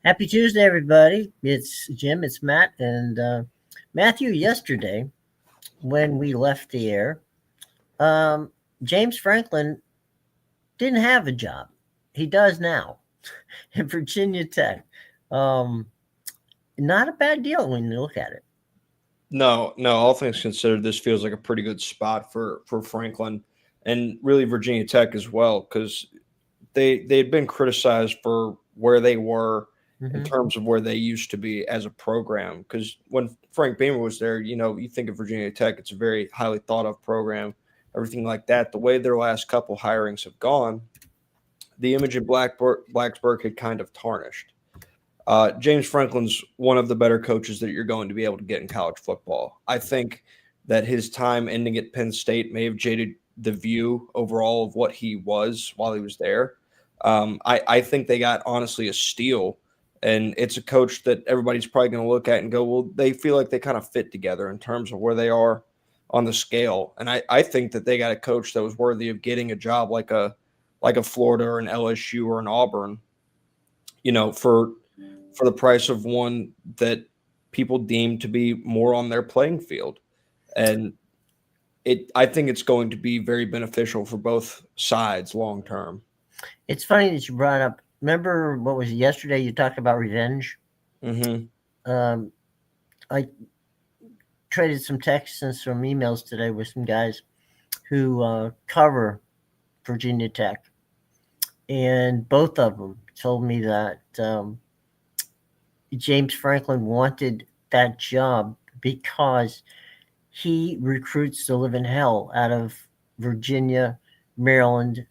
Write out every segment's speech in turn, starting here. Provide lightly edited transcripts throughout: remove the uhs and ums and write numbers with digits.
Happy Tuesday, everybody. It's Jim, it's Matt, and Matthew. Yesterday, when we left the air, um, James Franklin didn't have a job. He does now at Virginia Tech. Um, Not a bad deal when you look at it. No, no. All things considered, this feels like a pretty good spot for Franklin and really Virginia Tech as well, because they had been criticized for where they were in Hmm. terms of where they used to be as a program. Because when Frank Beamer was there, you think of Virginia Tech, it's a very highly thought of program, everything like that. The way their last couple hirings have gone, the image in Blacksburg had kind of tarnished. James Franklin's one of the better coaches that you're going to be able to get in college football. I think that his time ending at Penn State may have jaded the view overall of what he was while he was there. I think they got honestly a steal, and it's a coach that everybody's probably going to look at and go, well, they feel like they kind of fit together in terms of where they are on the scale. And I think that they got a coach that was worthy of getting a job like a Florida or an LSU or an Auburn, for the price of one that people deem to be more on their playing field. And I think it's going to be very beneficial for both sides long term. It's funny that you brought up. Remember what was it, yesterday? You talked about revenge. Mm-hmm. Um, I traded some texts and some emails today with some guys who cover Virginia Tech, and both of them told me that James Franklin wanted that job because he recruits the living hell out of Virginia, Maryland,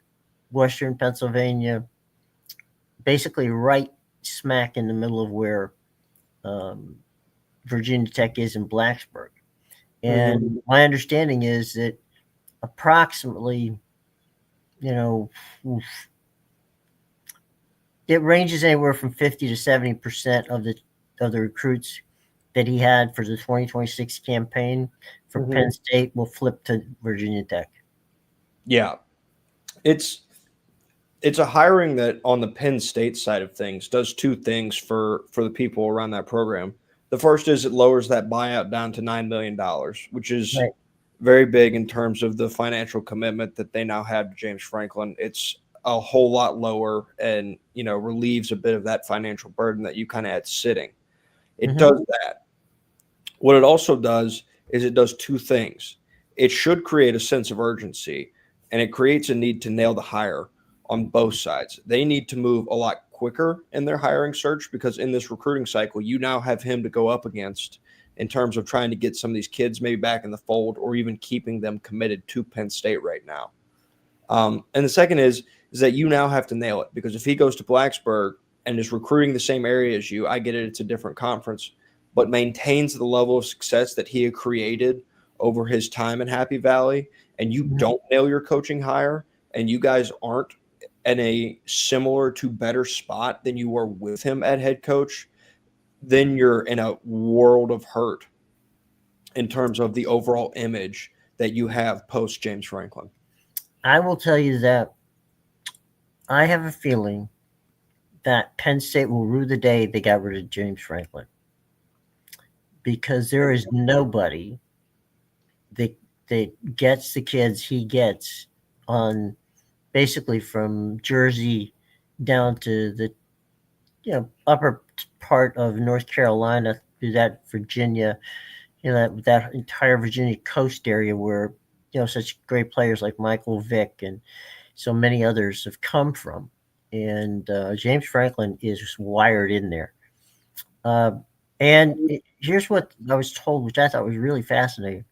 Western Pennsylvania, basically right smack in the middle of where um, Virginia Tech is in Blacksburg. Mm-hmm. And my understanding is that approximately, you know, it ranges anywhere from 50 to 70% of the recruits that he had for the 2026 campaign for Mm-hmm. Penn State will flip to Virginia Tech. Yeah, it's it's a hiring that on the Penn State side of things does two things for the people around that program. The first is it lowers that buyout down to $9 million, which is Right. very big in terms of the financial commitment that they now have to James Franklin. It's a whole lot lower and relieves a bit of that financial burden that you kind of had sitting. It Hmm. does that. What it also does is it does two things. It should create a sense of urgency, and it creates a need to nail the hire on both sides. They need to move a lot quicker in their hiring search because in this recruiting cycle, you now have him to go up against in terms of trying to get some of these kids maybe back in the fold or even keeping them committed to Penn State right now. And the second is that you now have to nail it because if he goes to Blacksburg and is recruiting the same area as you, I get it, it's a different conference, but maintains the level of success that he had created over his time in Happy Valley, and you Hmm. don't nail your coaching hire, and you guys aren't in a similar to better spot than you were with him at head coach, then you're in a world of hurt in terms of the overall image that you have post James Franklin. I will tell you that I have a feeling that Penn State will rue the day they got rid of James Franklin because there is nobody that gets the kids he gets on basically from Jersey down to the upper part of North Carolina to that Virginia, that entire Virginia coast area where such great players like Michael Vick and so many others have come from. And James Franklin is wired in there. Uh, here's what I was told, which I thought was really fascinating: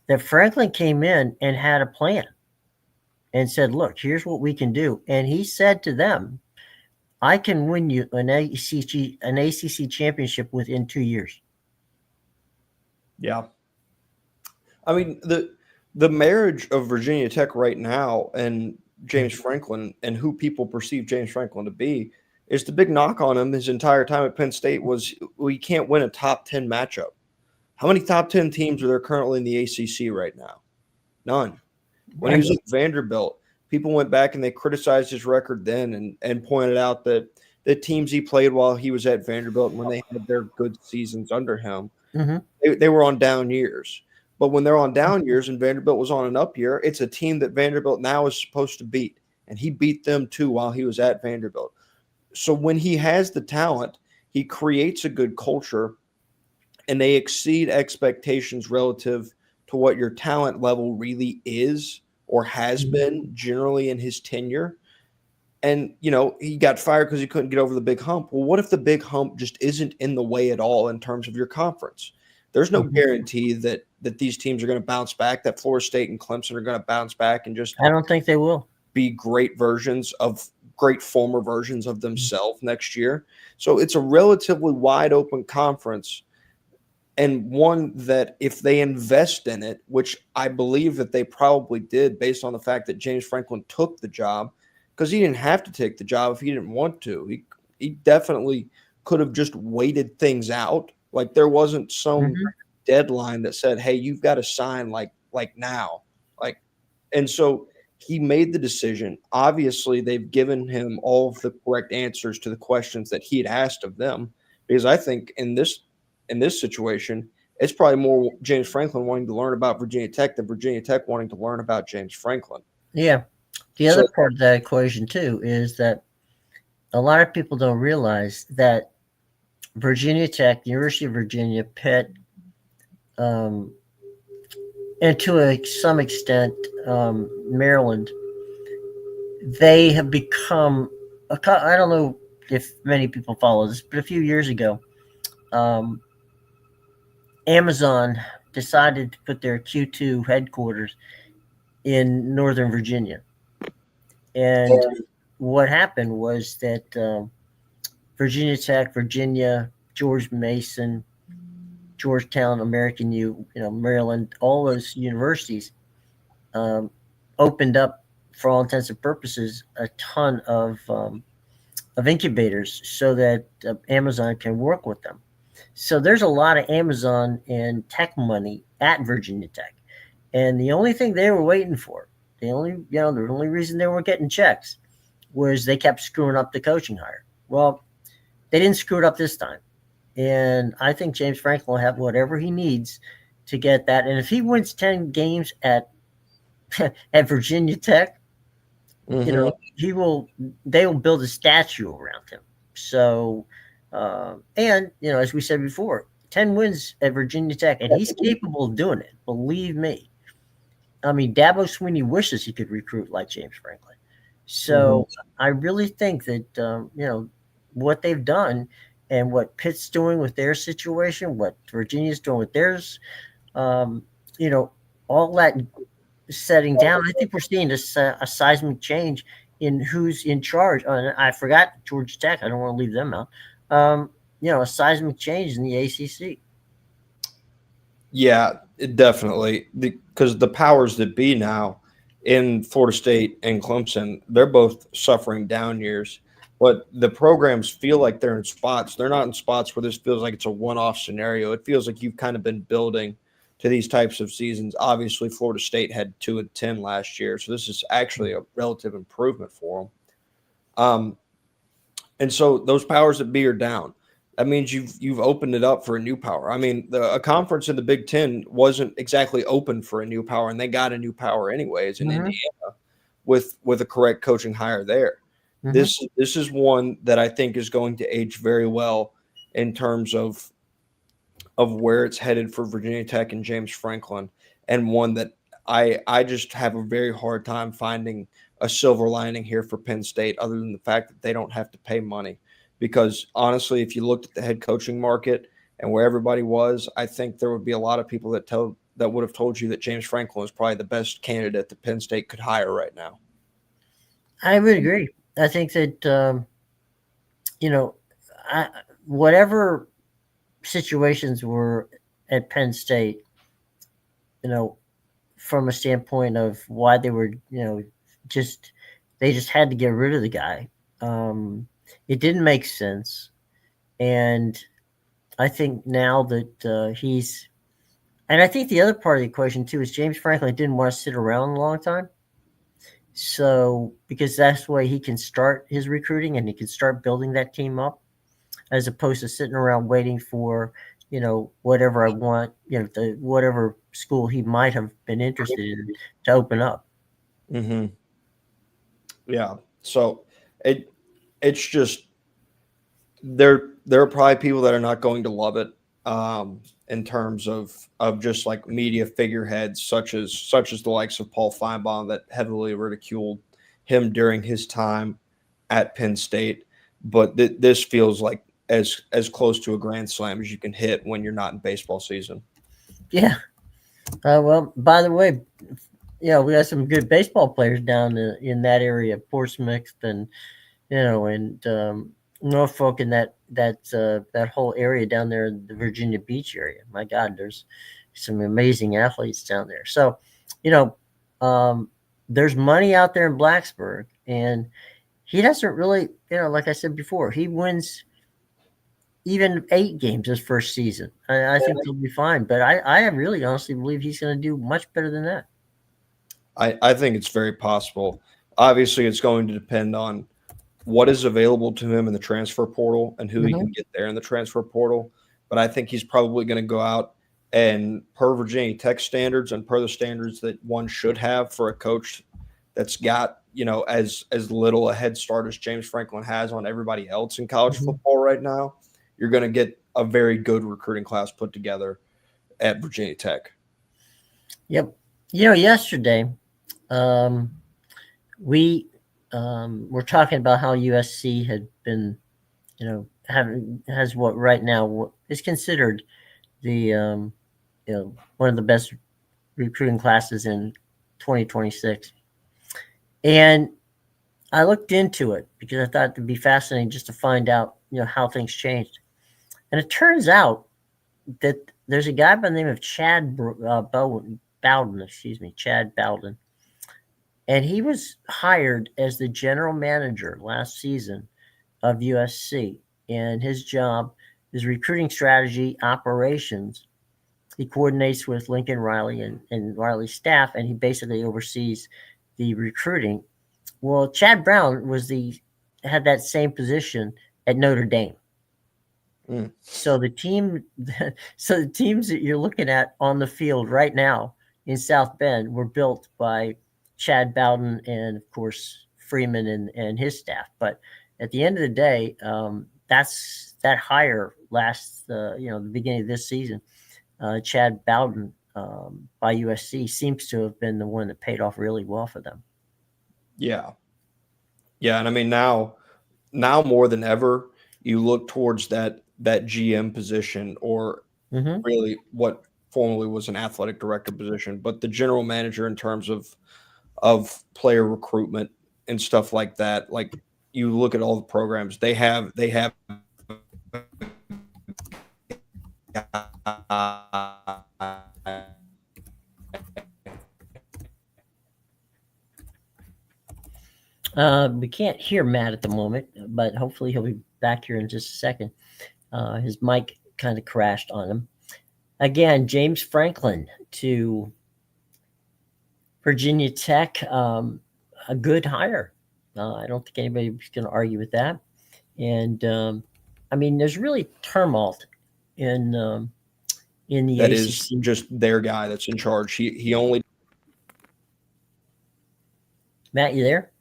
that Franklin came in and had a plan and said, "Look, here's what we can do." And he said to them, "I can win you an ACC championship within 2 years." Yeah. I mean, the marriage of Virginia Tech right now and James Franklin and who people perceive James Franklin to be is the big knock on him his entire time at Penn State was we can't win a top 10 matchup. How many top 10 teams are there currently in the ACC right now? None. When he Right. was at Vanderbilt, people went back and they criticized his record then and pointed out that the teams he played while he was at Vanderbilt, when they had their good seasons under him, Mm-hmm. they were on down years. But when they're on down years and Vanderbilt was on an up year, it's a team that Vanderbilt now is supposed to beat. And he beat them too while he was at Vanderbilt. So when he has the talent, he creates a good culture and they exceed expectations relative to what your talent level really is or has been generally in his tenure. And, he got fired because he couldn't get over the big hump. Well, what if the big hump just isn't in the way at all in terms of your conference? There's no guarantee that these teams are going to bounce back, that Florida State and Clemson are going to bounce back and just I don't think they will be great former versions of themselves next year. So it's a relatively wide open conference, and one that if they invest in it, which I believe that they probably did based on the fact that James Franklin took the job, because he didn't have to take the job if he didn't want to. He definitely could have just waited things out. Like there wasn't some deadline that said, "Hey, you've got to sign like now." Like, and so he made the decision. Obviously, they've given him all of the correct answers to the questions that he had asked of them. Because I think in this situation, it's probably more James Franklin wanting to learn about Virginia Tech than Virginia Tech wanting to learn about James Franklin. Yeah. The So other part of that equation, too, is that a lot of people don't realize that Virginia Tech, the University of Virginia, Pitt, um, and to some extent, Maryland, they have become, I don't know if many people follow this, but a few years ago, um, Amazon decided to put their Q2 headquarters in Northern Virginia. And what happened was that Virginia Tech, Virginia, George Mason, Georgetown, American U, Maryland, all those universities opened up, for all intents and purposes, a ton of incubators so that Amazon can work with them. So there's a lot of Amazon and tech money at Virginia Tech, and the only thing they were waiting for, the only reason they weren't getting checks, was they kept screwing up the coaching hire. Well, they didn't screw it up this time, and I think James Franklin will have whatever he needs to get that. And if he wins 10 games at at Virginia Tech, he will. They will build a statue around him. So, and as we said before, 10 wins at Virginia Tech, and he's capable of doing it. Believe me. I mean, Dabo Swinney wishes he could recruit like James Franklin. So I really think that what they've done and what Pitt's doing with their situation, what Virginia's doing with theirs, um, all that setting down. I think we're seeing a seismic change in who's in charge. I forgot Georgia Tech. I don't want to leave them out. A seismic change in the ACC. yeah, definitely, because the powers that be now in Florida State and Clemson, they're both suffering down years. But the programs feel like they're in spots. They're not in spots where this feels like it's a one-off scenario. It feels like you've kind of been building to these types of seasons. Obviously, Florida State had 2-10 last year, so this is actually a relative improvement for them. And so those powers that be are down. That means you've opened it up for a new power. I mean, a conference in the Big Ten wasn't exactly open for a new power, and they got a new power anyways in Indiana with a correct coaching hire there. This is one that I think is going to age very well in terms of where it's headed for Virginia Tech and James Franklin, and one that I just have a very hard time finding a silver lining here for Penn State, other than the fact that they don't have to pay money. Because honestly, if you looked at the head coaching market and where everybody was, I think there would be a lot of people that would have told you that James Franklin was probably the best candidate that Penn State could hire right now. I would agree. I think that whatever situations were at Penn State, from a standpoint of why they were, they just had to get rid of the guy. It didn't make sense, and I think now that he's, and I think the other part of the equation too is James Franklin didn't want to sit around a long time, So because that's the way he can start his recruiting and he can start building that team up, as opposed to sitting around waiting for, whatever I want, whatever school he might have been interested in to open up. Mm-hmm. Yeah. So it it's just there are probably people that are not going to love it, in terms of just like media figureheads such as the likes of Paul Feinbaum that heavily ridiculed him during his time at Penn State. But this feels like as close to a grand slam as you can hit when you're not in baseball season. Yeah. Well, by the way, we got some good baseball players down in that area, Portsmouth and and Norfolk and that whole area down there in the Virginia Beach area. My God, there's some amazing athletes down there. So, you know, um, there's money out there in Blacksburg, and he doesn't really, like I said before, he wins even 8 games his first season. I think he'll be fine. But I really honestly believe he's going to do much better than that. I think it's very possible. Obviously, it's going to depend on what is available to him in the transfer portal and who he Hmm. can get there in the transfer portal. But I think he's probably going to go out and, per Virginia Tech standards and per the standards that one should have for a coach that's got as little a head start as James Franklin has on everybody else in college Hmm. football right now, you're going to get a very good recruiting class put together at Virginia Tech. Yep. Yesterday, um, we were talking about how USC had been, having has what right now what is considered the one of the best recruiting classes in 2026. And I looked into it because I thought it'd be fascinating just to find out, how things changed. And it turns out that there's a guy by the name of Bowden, excuse me, Chad Bowden, and he was hired as the general manager last season of USC, and his job is recruiting strategy operations. He coordinates with Lincoln Riley and Riley's staff, and he basically oversees the recruiting. Well, Chad Brown had that same position at Notre Dame. Mm. So the team, so the teams that you're looking at on the field right now in South Bend were built by Chad Bowden and, of course, Freeman and his staff. But at the end of the day, that's that hire last, the beginning of this season. Chad Bowden by USC seems to have been the one that paid off really well for them. Yeah. Yeah, and I mean now more than ever, you look towards that GM position, or Hmm. really what formerly was an athletic director position, but the general manager in terms of player recruitment and stuff like that. Like, you look at all the programs they have We can't hear Matt at the moment, but hopefully he'll be back here in just a second. His mic kind of crashed on him. Again, James Franklin to Virginia Tech, a good hire. I don't think anybody's going to argue with that. And I mean, there's really tumult in in the that is ACC. just their guy that's in charge. He only Matt, you there?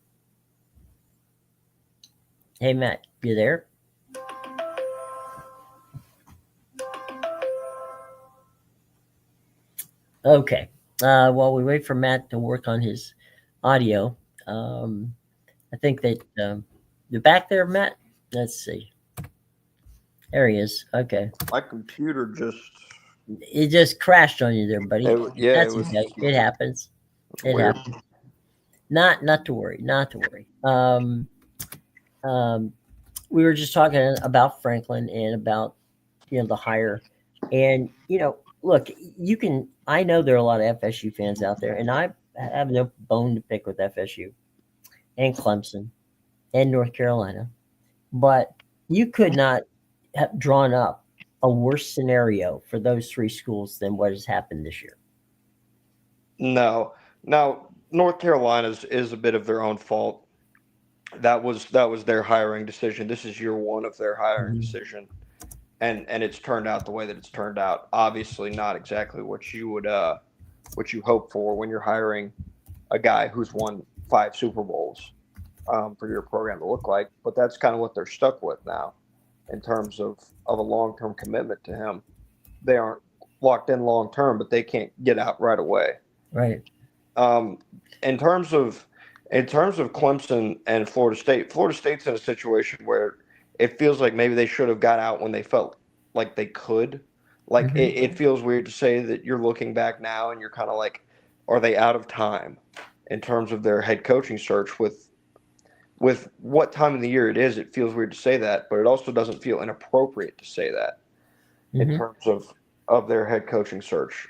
Hey, Matt, you there? Okay. While we wait for Matt to work on his audio, um, I think that you're back there, Matt. Let's see. There he is. Okay. my computer just It just crashed on you there, buddy. yeah, it That's was okay. It happens. It weird. happens. Not to worry. Not to worry. Um, we were just talking about Franklin and about the hire, and look, you can. I know there are a lot of FSU fans out there, and I have no bone to pick with FSU and Clemson and North Carolina, but you could not have drawn up a worse scenario for those three schools than what has happened this year. No. Now, North Carolina is a bit of their own fault. That was their hiring decision. This is year one of their hiring Mhm. decision, and it's turned out the way that it's turned out. Obviously, not exactly what you hope for when you're hiring a guy who's won 5 Super Bowls for your program to look like. But that's kind of what they're stuck with now, in terms of a long term commitment to him. They aren't locked in long term, but they can't get out right away. Right. Um, in terms of Clemson and Florida State, Florida State's in a situation where it feels like maybe they should have got out when they felt like they could. Like Hmm. it feels weird to say that you're looking back now and you're kind of like, are they out of time in terms of their head coaching search with what time of the year it is? It feels weird to say that, but it also doesn't feel inappropriate to say that in Hmm. terms of their head coaching search.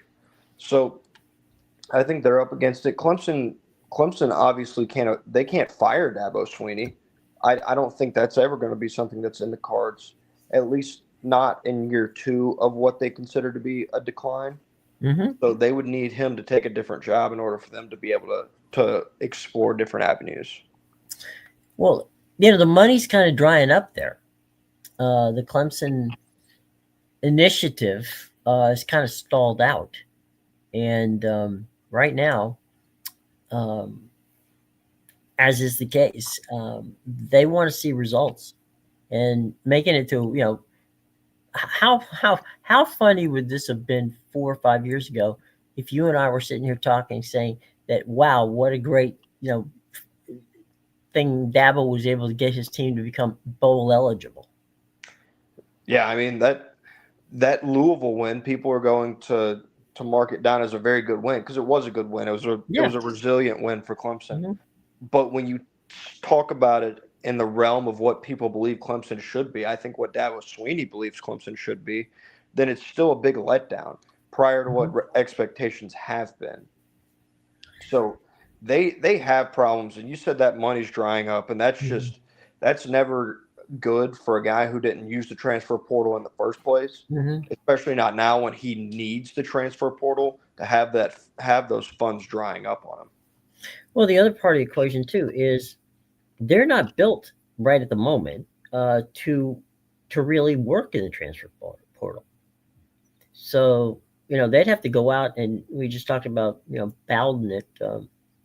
So I think they're up against it. Clemson obviously can't. They can't fire Dabo Sweeney. I don't think that's ever going to be something that's in the cards. At least not in year two of what they consider to be a decline. Hmm. So they would need him to take a different job in order for them to be able to explore different avenues. Well, the money's kind of drying up there. The Clemson initiative is kind of stalled out, and right now, um, as is the case, they want to see results and making it to how funny would this have been 4 or 5 years ago if you and I were sitting here talking, saying that wow, what a great thing Dabo was able to get his team to become bowl eligible. Yeah, I mean that Louisville win, people are going to mark it down as a very good win because it was a good win. It Yeah. was a resilient win for Clemson. Hmm. But when you talk about it in the realm of what people believe Clemson should be, I think what Dabo Sweeney believes Clemson should be, then it's still a big letdown prior to what Hmm. expectations have been. So they have problems, and you said that money's drying up, and that's never good for a guy who didn't use the transfer portal in the first place, Hmm. especially not now when he needs the transfer portal to have those funds drying up on him. Well, the other part of the equation too is they're not built right at the moment to really work in the transfer portal. So they'd have to go out, and we just talked about Bowden at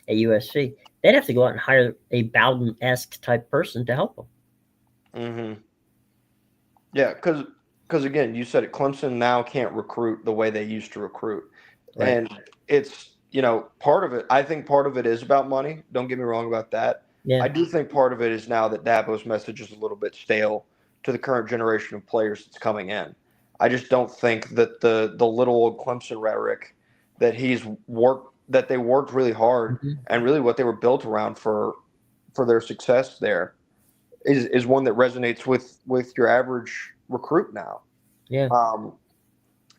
USC. They'd have to go out and hire a Bowden esque type person to help them. Hmm. Yeah, because again, you said it. Clemson now can't recruit the way they used to recruit, Right. and it's part of it. I think part of it is about money. Don't get me wrong about that. Yeah. I do think part of it is now that Dabo's message is a little bit stale to the current generation of players that's coming in. I just don't think that the little old Clemson rhetoric that they worked really hard Hmm. and really what they were built around for their success there is one that resonates with your average recruit now. Yeah. Um,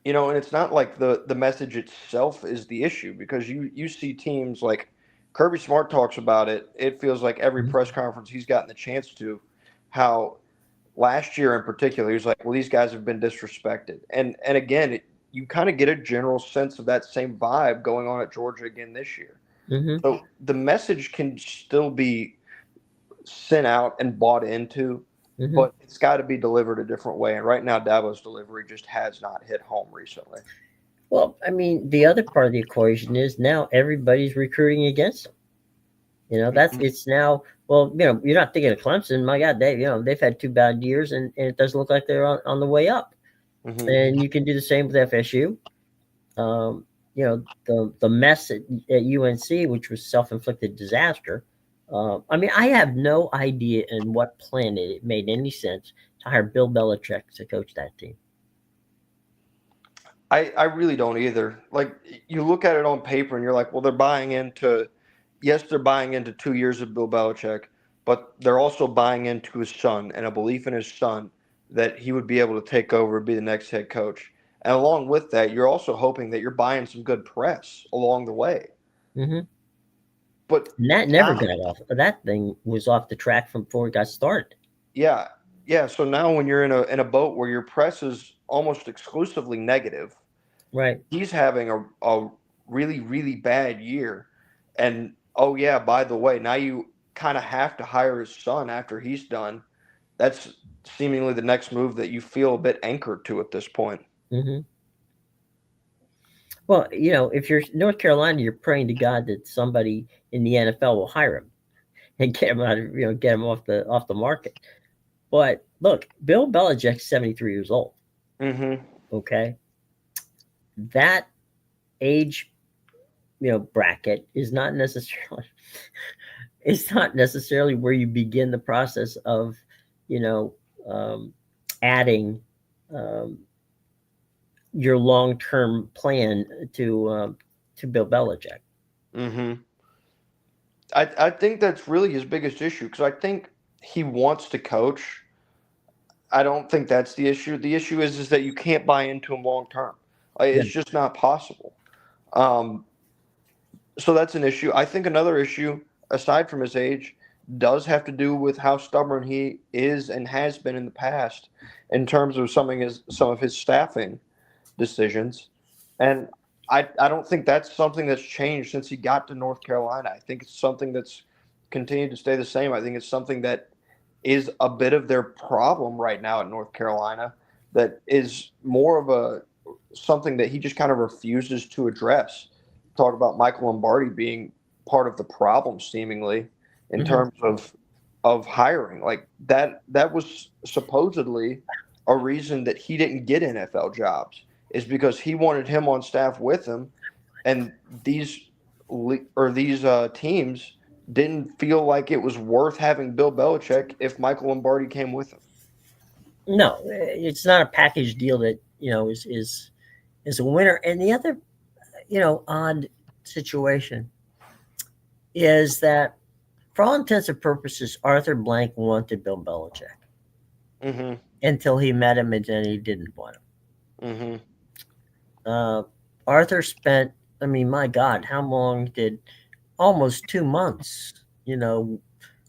and it's not like the message itself is the issue because you see teams like Kirby Smart talks about it. It feels like every Mhm. press conference he's gotten the chance to, how last year in particular he's like, well, these guys have been disrespected, and again, you kind of get a general sense of that same vibe going on at Georgia again this year. Mhm. So the message can still be sent out and bought into, Mhm. but it's got to be delivered a different way. And right now, Dabo's delivery just has not hit home recently. Well, I mean, the other part of the equation is now everybody's recruiting against them. That's Mhm. it's now. Well, you're not thinking of Clemson. My God, they've had 2 bad years, and it doesn't look like they're on the way up. Mhm. And you can do the same with FSU. The mess at UNC, which was self-inflicted disaster. I mean, I have no idea in what planet it made any sense to hire Bill Belichick to coach that team. I really don't either. Like you look at it on paper and you're like, well, they're buying into 2 years of Bill Belichick, but they're also buying into his son and a belief in his son that he would be able to take over and be the next head coach. And along with that, you're also hoping that you're buying some good press along the way. Hmm. But And that never now, got off. That thing was off the track from before it got started. yeah, yeah. So now when you're in a boat where your press is almost exclusively negative, Right. he's having a really really bad year, and Oh yeah, by the way, now you kind of have to hire his son after he's done. That's seemingly the next move that you feel a bit anchored to at this point. Hmm. Well, if you're North Carolina, you're praying to God that somebody in the NFL will hire him and get him out of get him off the market. But look, Bill Belichick's 73 years old. Mm-hmm. Okay, that age bracket is not necessarily it's not necessarily where you begin the process of you know um, adding um, your long term plan to Bill Belichick. Mm-hmm. I think that's really his biggest issue because I think he wants to coach. I don't think that's the issue. The issue is that you can't buy into him long term. Yeah. It's just not possible. Um, so that's an issue. I think another issue, aside from his age, does have to do with how stubborn he is and has been in the past in terms of some of his staffing decisions. And I don't think that's something that's changed since he got to North Carolina. I think it's something that's continued to stay the same. I think it's something that is a bit of their problem right now at North Carolina that is more of a something that he just kind of refuses to address. Talk about Michael Lombardi being part of the problem seemingly in Hmm. terms of hiring. Like that was supposedly a reason that he didn't get NFL jobs is because he wanted him on staff with him, and these teams didn't feel like it was worth having Bill Belichick if Michael Lombardi came with him. No, it's not a package deal that is a winner. And the other odd situation is that for all intents and purposes, Arthur Blank wanted Bill Belichick Mm-hmm. until he met him and then he didn't want him. Mm-hmm. Uh, Arthur spent, I mean, my God, how long did almost 2 months,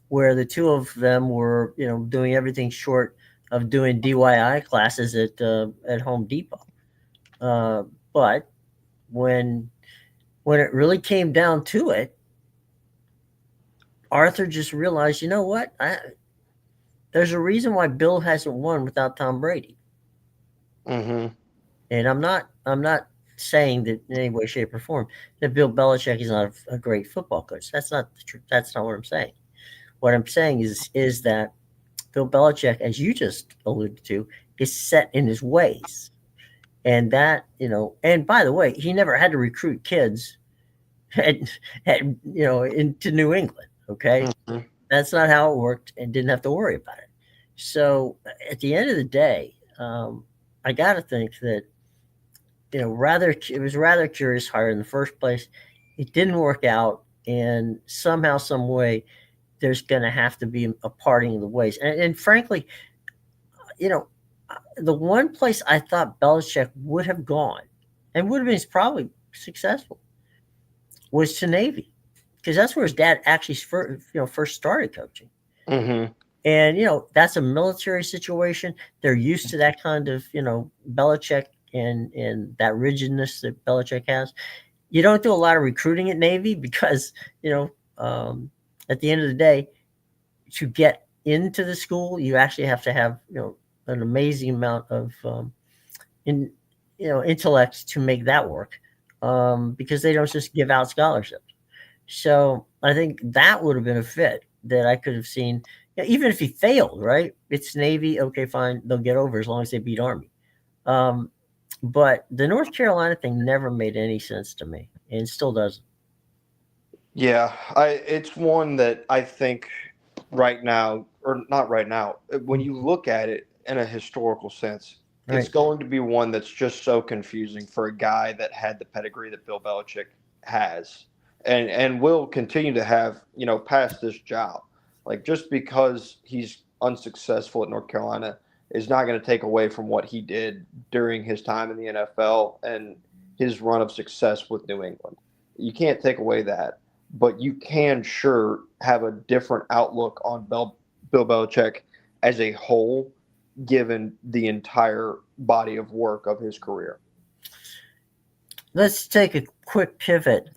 where the two of them were, doing everything short of doing DIY classes at Home Depot. Uh, but when it really came down to it, Arthur just realized, you know what? There's a reason why Bill hasn't won without Tom Brady, Mm-hmm. and I'm not saying that in any way, shape, or form that Bill Belichick is not a great football coach. That's not the truth. That's not what I'm saying. What I'm saying is that Bill Belichick, as you just alluded to, is set in his ways, and that And by the way, he never had to recruit kids at, into New England. Okay, Mm-hmm. that's not how it worked, and didn't have to worry about it. So at the end of the day, I got to think that rather it was rather curious hire in the first place. It didn't work out, and somehow, some way, there's going to have to be a parting of the ways. And frankly, you know, the one place I thought Belichick would have gone and would have been probably successful was to Navy, because that's where his dad actually first started coaching. Mm-hmm. And that's a military situation. They're used to that kind of Belichick and that rigidness that Belichick has. You don't do a lot of recruiting at Navy because at the end of the day, to get into the school, you actually have to have an amazing amount of in intellect to make that work, because they don't just give out scholarships. So I think that would have been a fit that I could have seen. Even if he failed, right? It's Navy, okay, fine, they'll get over as long as they beat Army. Um, but the North Carolina thing never made any sense to me, and still doesn't. Yeah, it's one that I think right now, or not right now, when you look at it in a historical sense, it's Right. going to be one that's just so confusing for a guy that had the pedigree that Bill Belichick has and will continue to have, past this job. Like just because he's unsuccessful at North Carolina is not going to take away from what he did during his time in the NFL and his run of success with New England. You can't take away that, but you can sure have a different outlook on Bill Belichick as a whole, given the entire body of work of his career. Let's take a quick pivot.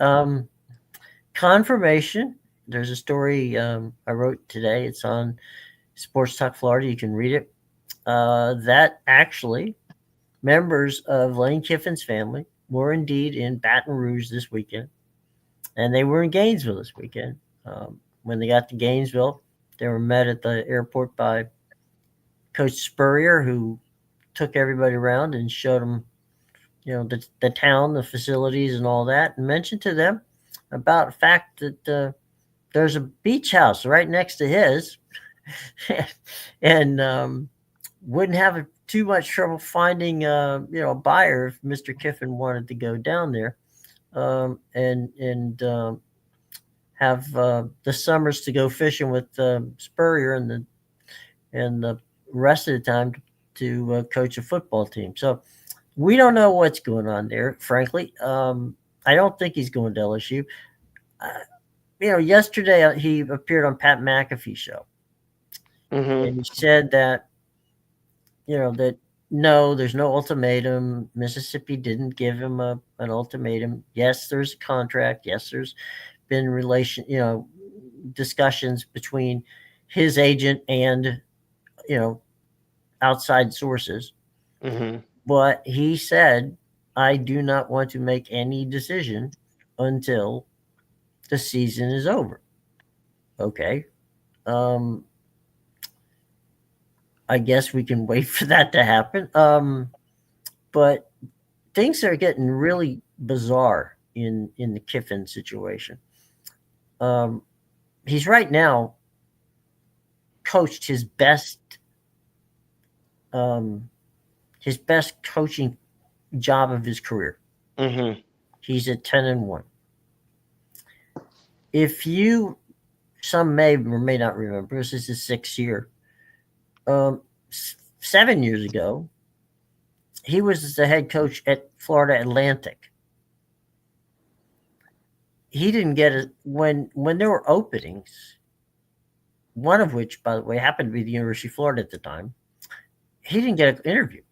confirmation. There's a story I wrote today. It's on Sports Talk Florida. You can read it. That actually members of Lane Kiffin's family were indeed in Baton Rouge this weekend, and they were in Gainesville this weekend. When they got to Gainesville, they were met at the airport by Coach Spurrier, who took everybody around and showed them, the town, the facilities, and all that, and mentioned to them about the fact that there's a beach house right next to his, and wouldn't have too much trouble finding a buyer if Mr. Kiffin wanted to go down there, and have the summers to go fishing with Spurrier and the rest of the time to coach a football team. So we don't know what's going on there, frankly. I don't think he's going to LSU. Uh, Yesterday he appeared on Pat McAfee's show, Mm-hmm. and he said that that no, there's no ultimatum. Mississippi didn't give him an ultimatum. Yes, there's a contract. Yes, there's been discussions between his agent and you know outside sources. Mm-hmm. But he said, I do not want to make any decision until the season is over. Okay. Um, I guess we can wait for that to happen. But things are getting really bizarre in the Kiffin situation. Um, he's right now coached um, his best coaching job of his career. Mm-hmm. He's at 10-1. If you Some may or may not remember, this is his sixth year. Um, 7 years ago, he was the head coach at Florida Atlantic. He didn't get it when there were openings. One of which, by the way, happened to be the University of Florida at the time. He didn't get an interview.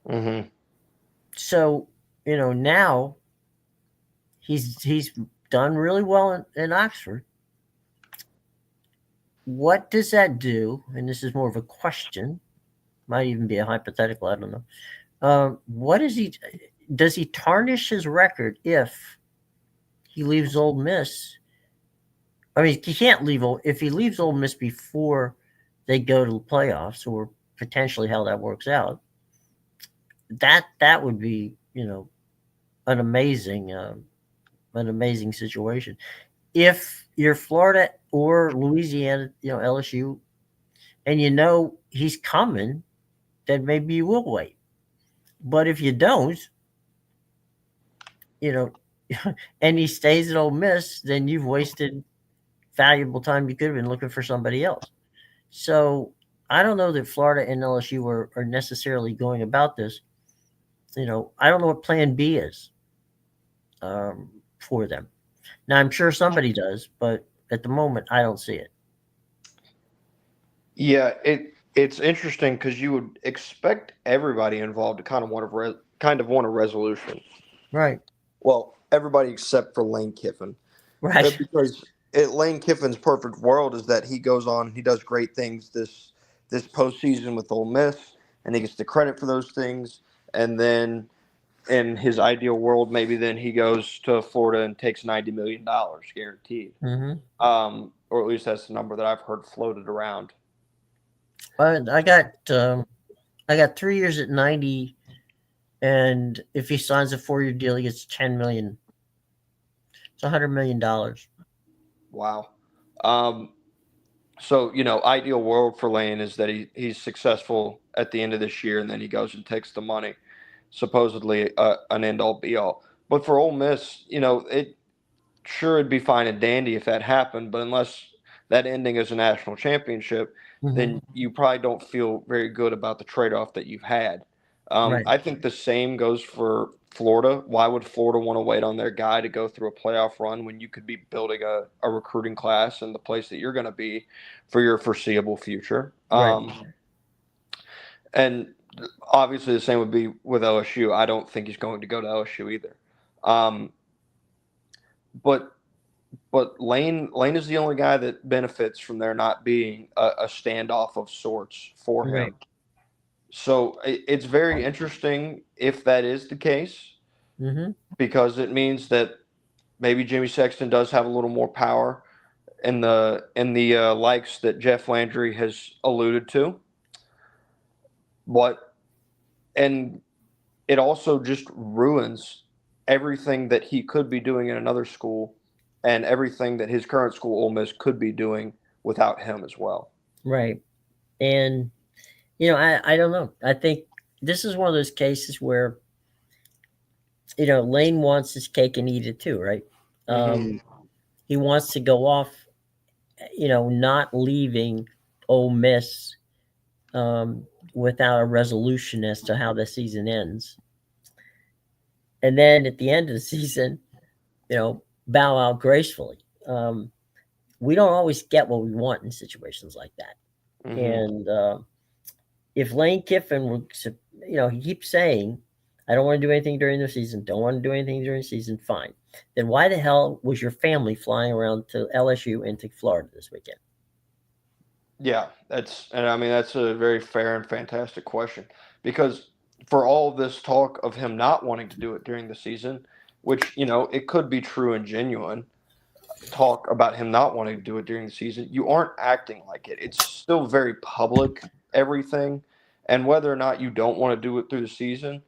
Mm-hmm. So now he's done really well in Oxford. What does that do? And this is more of a question, might even be a hypothetical. I don't know. What is he? Does he tarnish his record if he leaves Ole Miss? I mean, he can't leave if he leaves Ole Miss before they go to the playoffs, or potentially how that works out. That would be an amazing an amazing situation. If you're Florida or Louisiana, LSU, and he's coming, then maybe you will wait. But if you don't, you know, and he stays at Ole Miss, then you've wasted valuable time. You could have been looking for somebody else. So I don't know that Florida and LSU are necessarily going about this. I don't know what Plan B is for them. Now I'm sure somebody does, but at the moment I don't see it. Yeah, it's interesting because you would expect everybody involved to kind of want a resolution. Right, Well, everybody except for Lane Kiffin, right. because Lane Kiffin's perfect world is that he goes on, he does great things this postseason with Ole Miss, and he gets the credit for those things, and then in his ideal world, maybe then he goes to Florida and takes $90 million guaranteed. Hmm. Or at least that's the number that I've heard floated around. I got 3 years at 90, and if he signs a 4-year deal, he gets 10 million. It's $100 million. Wow. Um, so ideal world for Lane is that he's successful at the end of this year, and then he goes and takes the money, supposedly an end all be all. But for Ole Miss, it sure it'd be fine and dandy if that happened, but unless that ending is a national championship, Hmm. then you probably don't feel very good about the trade off that you've had. Right, I think the same goes for Florida. Why would Florida want to wait on their guy to go through a playoff run when you could be building a recruiting class in the place that you're going to be for your foreseeable future? right. And obviously, the same would be with LSU. I don't think he's going to go to LSU either. Um, but Lane is the only guy that benefits from there not being a standoff of sorts for Right. him. So it's very interesting if that is the case, Mm-hmm. because it means that maybe Jimmy Sexton does have a little more power in the likes that Jeff Landry has alluded to. But and it also just ruins everything that he could be doing in another school, and everything that his current school, Ole Miss, could be doing without him as well. Right. And I don't know. I think this is one of those cases where Lane wants his cake and eat it too, right? Hmm. He wants to go off, not leaving Ole Miss without a resolution as to how the season ends. And then at the end of the season, bow out gracefully. We don't always get what we want in situations like that. Hmm. And if Lane Kiffin were, he keeps saying, I don't want to do anything during the season, don't want to do anything during the season, fine. Then why the hell was your family flying around to LSU and to Florida this weekend? Yeah, that's a very fair and fantastic question, because for all of this talk of him not wanting to do it during the season, which it could be true and genuine talk about him not wanting to do it during the season, you aren't acting like it. It's still very public, everything. And whether or not you don't want to do it through the season,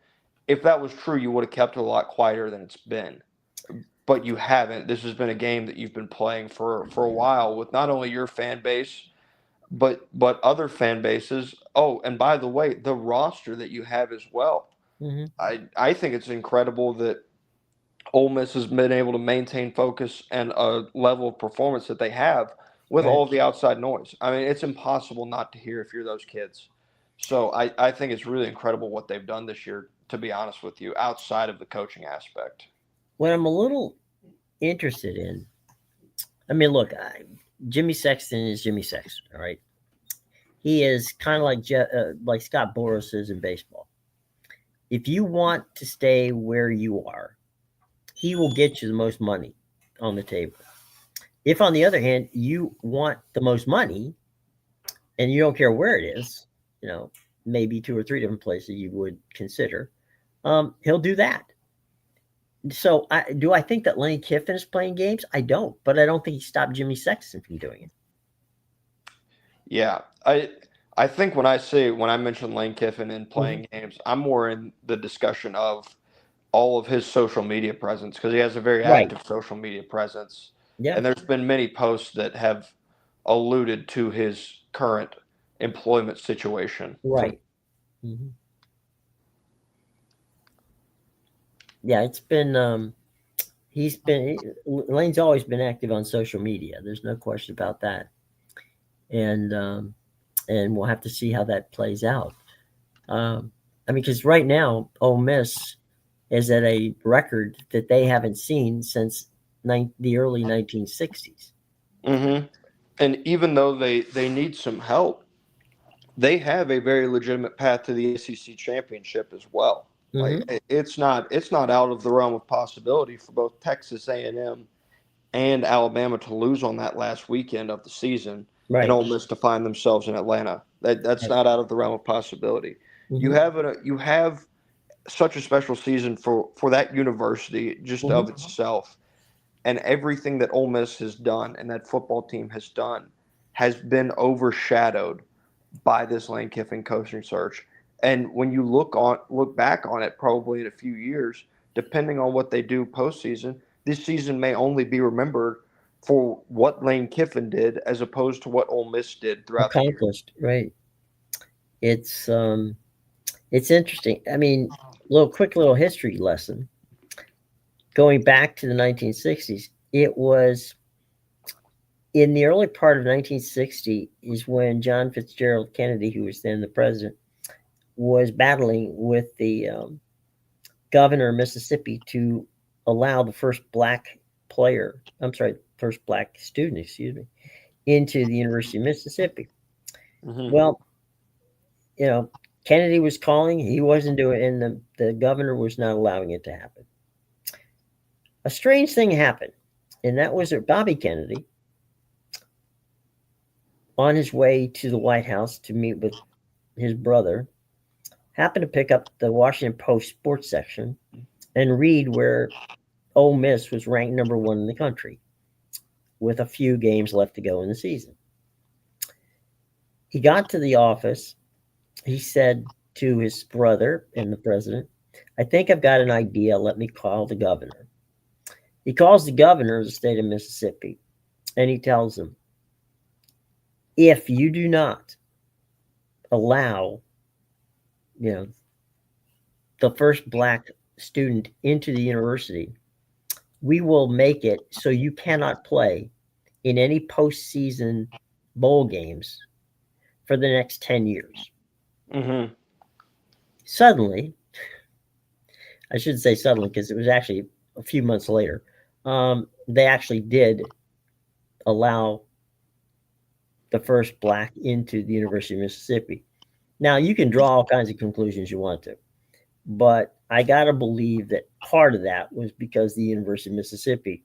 if that was true, you would have kept it a lot quieter than it's been. But you haven't. This has been a game that you've been playing for a while with not only your fan base, but other fan bases. Oh, and by the way, the roster that you have as well. Mm-hmm. I think it's incredible that Ole Miss has been able to maintain focus and a level of performance that they have with Right. all of the outside noise. I mean, it's impossible not to hear if you're those kids. So I think it's really incredible what they've done this year, to be honest with you, outside of the coaching aspect. What I'm a little interested in, I mean, look, Jimmy Sexton is Jimmy Sexton, all right? He is kind of like Scott Boras is in baseball. If you want to stay where you are, he will get you the most money on the table. If, on the other hand, you want the most money and you don't care where it is, you know, maybe two or three different places you would consider, he'll do that. So, I think that Lane Kiffin is playing games? I don't, but I don't think he stopped Jimmy Sexton from doing it. Yeah, I think when I mention Lane Kiffin and Mm-hmm. playing games, I'm more in the discussion of all of his social media presence, because he has a very Right. active social media presence, Yeah. and there's been many posts that have alluded to his current employment situation. From Right. Mm-hmm. Yeah. Lane's always been active on social media. There's no question about that. And, and we'll have to see how that plays out. Um, I mean, because right now, Ole Miss is at a record that they haven't seen since the early 1960s. hmm And even though they need some help, they have a very legitimate path to the ACC championship as well. Like, Mm-hmm. it's not out of the realm of possibility for both Texas A&M and Alabama to lose on that last weekend of the season, and Right. Ole Miss to find themselves in Atlanta. That's Right. not out of the realm of possibility. You Mm-hmm. have such a special season for that university just Mm-hmm. of itself, and everything that Ole Miss has done and that football team has done has been overshadowed by this Lane Kiffin coaching search. And when you look back on it, probably in a few years, depending on what they do postseason, this season may only be remembered for what Lane Kiffin did as opposed to what Ole Miss did throughout the year. Accomplished. Right. It's it's interesting. I mean, quick little history lesson. Going back to the 1960s, it was in the early part of 1960 is when John Fitzgerald Kennedy, who was then the president, was battling with the governor of Mississippi to allow the first black player, I'm sorry, first black student, excuse me, into the University of Mississippi. Mm-hmm. Well, you know, Kennedy was calling, he wasn't doing it, and the governor was not allowing it to happen. A strange thing happened. and that was that Bobby Kennedy, on his way to the White House to meet with his brother, happened to pick up the Washington Post sports section and read where Ole Miss was ranked number one in the country with a few games left to go in the season. He got to the office. He said to his brother and the president, I think I've got an idea. Let me call the governor. He calls the governor of the state of Mississippi and he tells him, if you do not allow, you know, the first black student into the university, we will make it so you cannot play in any postseason bowl games for the next 10 years. Mm-hmm. Suddenly, I should say suddenly because it was actually a few months later, they actually did allow the first black into the University of Mississippi. Now, you can draw all kinds of conclusions you want to, but I got to believe that part of that was because the University of Mississippi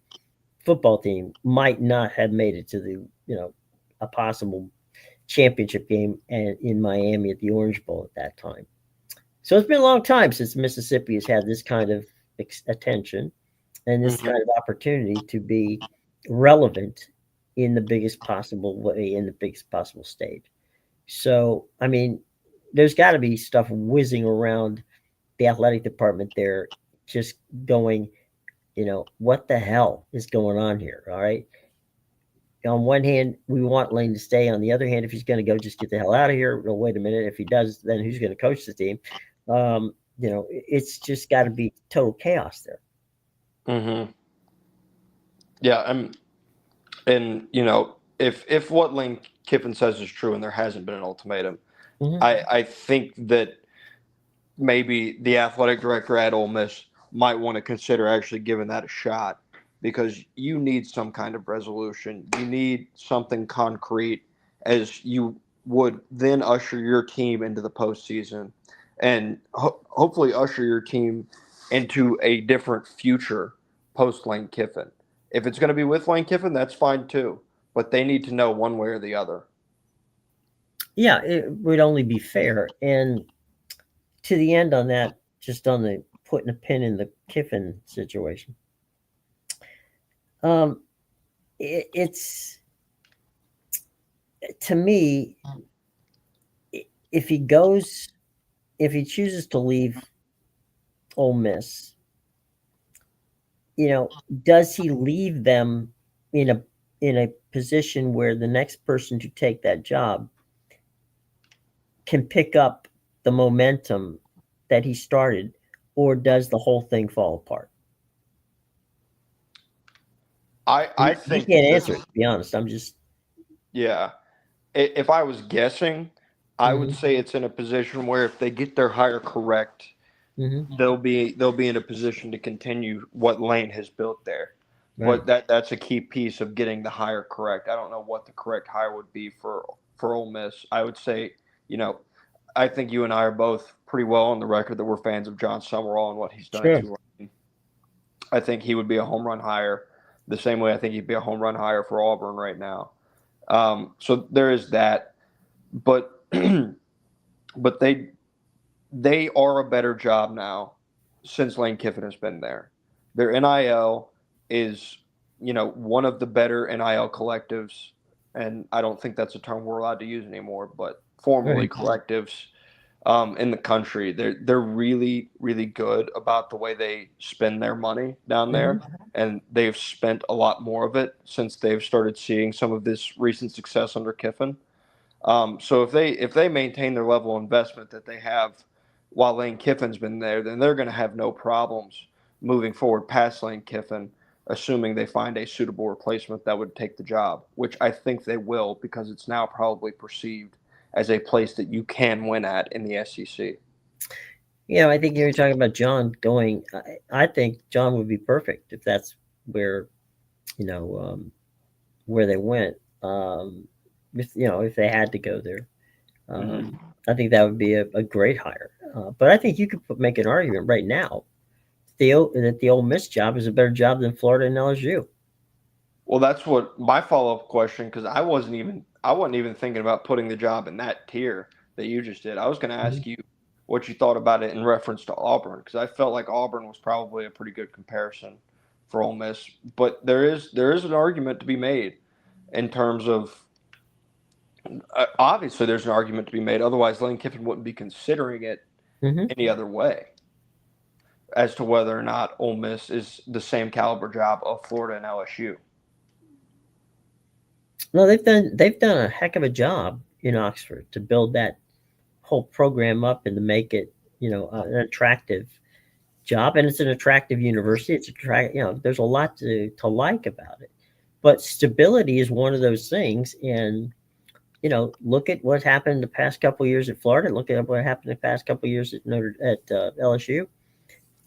football team might not have made it to the, a possible championship game and in Miami at the Orange Bowl at that time. So it's been a long time since Mississippi has had this kind of attention and this kind of opportunity to be relevant in the biggest possible way, in the biggest possible stage. So, I mean, there's got to be stuff whizzing around the athletic department there, just going, what the hell is going on here? All right. On one hand, we want Lane to stay. On the other hand, if he's going to go, just get the hell out of here. Well, wait a minute. If he does, then who's going to coach the team? It's just got to be total chaos there. Mm-hmm. Yeah, and if what Lane Kiffin says is true, and there hasn't been an ultimatum, I think that maybe the athletic director at Ole Miss might want to consider actually giving that a shot, because you need some kind of resolution. You need something concrete as you would then usher your team into the postseason and hopefully usher your team into a different future post Lane Kiffin. If it's going to be with Lane Kiffin, that's fine too. But they need to know one way or the other. Yeah, it would only be fair. And to the end on that, just on the putting a pin in the Kiffin situation, it's to me, if he chooses to leave Ole Miss, does he leave them in a position where the next person to take that job can pick up the momentum that he started, or does the whole thing fall apart? I think you can't answer it, to be honest. I'm just If I was guessing, I would say it's in a position where if they get their hire correct, they'll be in a position to continue what Lane has built there. Right. But that's a key piece of getting the hire correct. I don't know what the correct hire would be for Ole Miss. I would say, I think you and I are both pretty well on the record that we're fans of John Summerall and what he's done at Tulane. I think he would be a home run hire the same way I think he'd be a home run hire for Auburn right now. So there is that, but but they are a better job now since Lane Kiffin has been there. Their NIL is, one of the better NIL collectives, and I don't think that's a term we're allowed to use anymore, but formerly collectives in the country. They're really, really good about the way they spend their money down there, and they've spent a lot more of it since they've started seeing some of this recent success under Kiffin. So if they maintain their level of investment that they have while Lane Kiffin's been there, then they're going to have no problems moving forward past Lane Kiffin, assuming they find a suitable replacement that would take the job, which I think they will, because it's now probably perceived as a place that you can win at in the SEC. I think you're talking about John going. I think John would be perfect if that's where, where they went. If they had to go there, I think that would be a great hire. But I think you could make an argument right now that the Ole Miss job is a better job than Florida and LSU. Well, that's what my follow up question, because I wasn't even thinking about putting the job in that tier that you just did. I was going to Mhm. ask you what you thought about it in reference to Auburn, because I felt like Auburn was probably a pretty good comparison for Ole Miss. But there is an argument to be made in terms of obviously there's an argument to be made. Otherwise, Lane Kiffin wouldn't be considering it Mhm. any other way as to whether or not Ole Miss is the same caliber job of Florida and LSU. No, they've done a heck of a job in Oxford to build that whole program up and to make it, an attractive job, and it's an attractive university. It's attract, there's a lot to like about it. But stability is one of those things, and look at what happened the past couple of years at Florida. Look at what happened the past couple of years at LSU.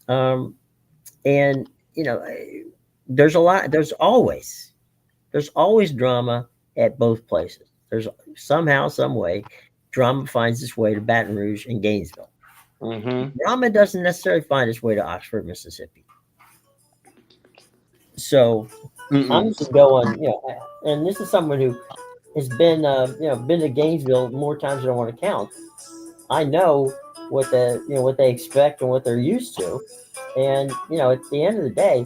Um, and you know, there's a lot. There's always drama at both places. There's somehow, some way, drama finds its way to Baton Rouge and Gainesville. Mm-hmm. Drama doesn't necessarily find its way to Oxford, Mississippi. So I'm Mm-mm. just going, and this is someone who has been to Gainesville more times than I want to count. I know what they expect and what they're used to, and at the end of the day,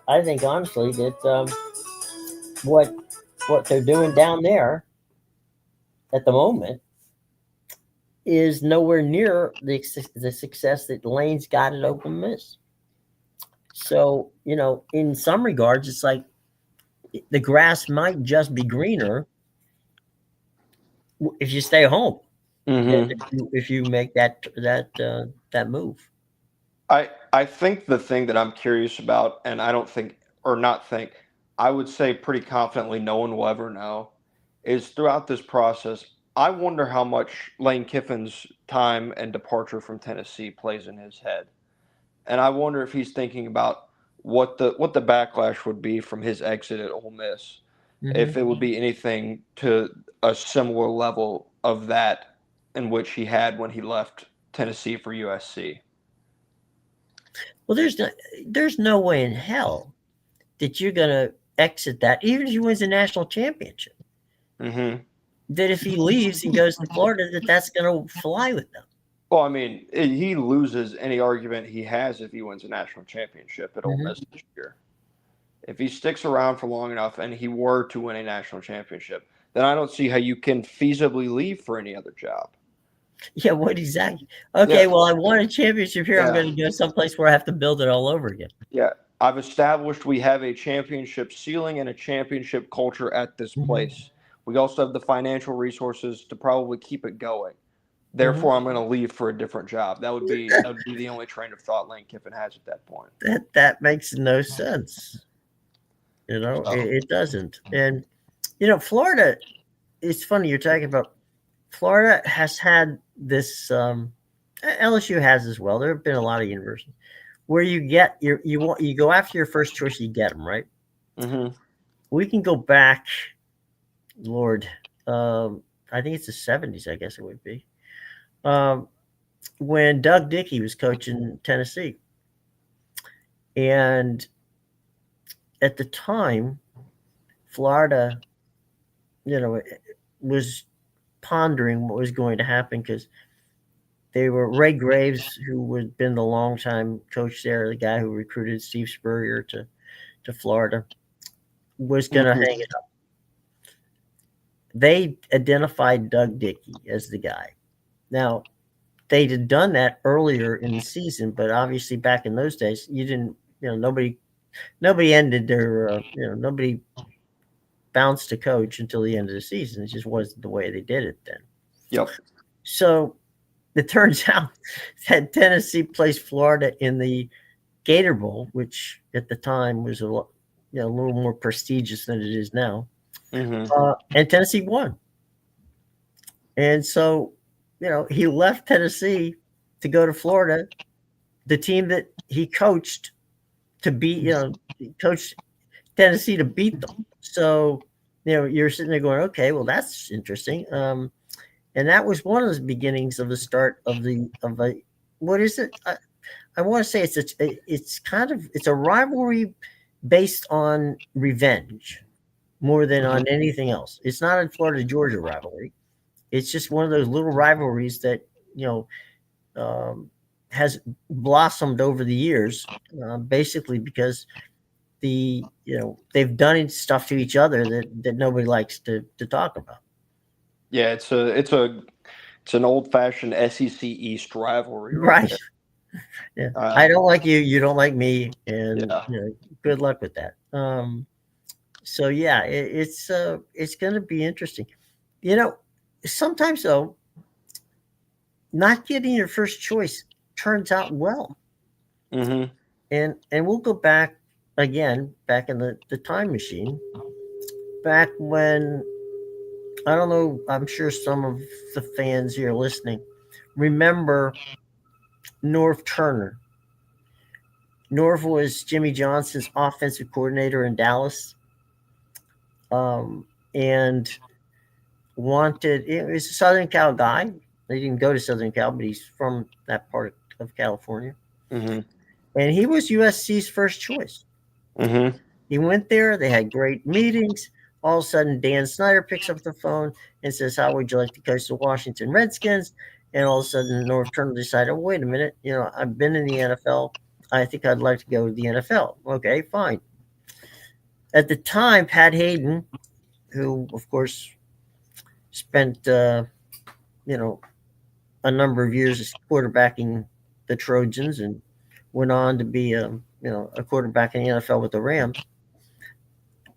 I think honestly that what what they're doing down there at the moment is nowhere near the success that Lane's got at Ole Miss. So in some regards, it's like the grass might just be greener if you stay home than Mm-hmm. if you make that move. I think the thing that I'm curious about, and I don't think or not think, I would say pretty confidently no one will ever know, is throughout this process, I wonder how much Lane Kiffin's time and departure from Tennessee plays in his head. And I wonder if he's thinking about what the backlash would be from his exit at Ole Miss, Hmm. if it would be anything to a similar level of that in which he had when he left Tennessee for USC. Well, there's no way in hell that you're gonna exit that, even if he wins a national championship. Mm-hmm. That if he leaves and goes to Florida, that's gonna fly with them. Well, I mean, he loses any argument he has if he wins a national championship at Ole Miss Hmm. this year. If he sticks around for long enough and he were to win a national championship, then I don't see how you can feasibly leave for any other job. Yeah, what exactly? Yeah, Okay, well, I won a championship here. I'm yeah, going to go someplace where I have to build it all over again. yeah. I've established we have a championship ceiling and a championship culture at this Hmm. place. We also have the financial resources to probably keep it going. Hmm. Therefore, I'm going to leave for a different job. That would be the only train of thought Lane Kiffin has at that point. That makes no sense. So, It doesn't. And Florida. It's funny you're talking about. Florida has had this. LSU has as well. There have been a lot of universities where you go after your first choice, you get them right. hmm We can go back, Lord. I think it's the '70s. I guess it would be um, when Doug Dickey was coaching Tennessee, and at the time, Florida, was pondering what was going to happen because they were Ray Graves, who had been the longtime coach there, the guy who recruited Steve Spurrier to Florida, was going to hmm hang it up. They identified Doug Dickey as the guy. Now, they'd had done that earlier in the season, but obviously back in those days, you didn't, nobody ended their, nobody bounced a coach until the end of the season. It just wasn't the way they did it then. Yep. So it turns out that Tennessee placed Florida in the Gator Bowl, which at the time was a little more prestigious than it is now. hmm And Tennessee won. And so, he left Tennessee to go to Florida, the team that he coached to beat, he coached Tennessee to beat them. So, you're sitting there going, okay, well, that's interesting. And that was one of the beginnings of the start of a what is it? I want to say it's kind of it's a rivalry based on revenge. more than Mhm. on anything else. It's not a Florida Georgia rivalry. It's just one of those little rivalries that you know um, has blossomed over the years, basically because they've done stuff to each other that nobody likes to talk about. Yeah, it's an old fashioned SEC East rivalry right Right. there. Yeah. I Uh, don't like you. You don't like me, and yeah. good luck with that. So yeah, it's going to be interesting. You know, sometimes though, not getting your first choice turns out well, Hmm. and we'll go back again, back in the time machine, back when I don't know. I'm sure some of the fans here listening remember Norv Turner. Norv was Jimmy Johnson's offensive coordinator in Dallas, um, and wanted. He was a Southern Cal guy. He didn't go to Southern Cal, but he's from that part of California, Hmm. and he was USC's first choice. Hmm. He went there. They had great meetings. All of a sudden, Dan Snyder picks up the phone and says, "How would you like to coach the Washington Redskins?" And all of a sudden, North Turner decided, oh, "Wait a minute. I've been in the NFL. I think I'd like to go to the NFL." Okay, fine. At the time, Pat Hayden, who of course spent you know a number of years quarterbacking the Trojans and went on to be a quarterback in the NFL with the Rams,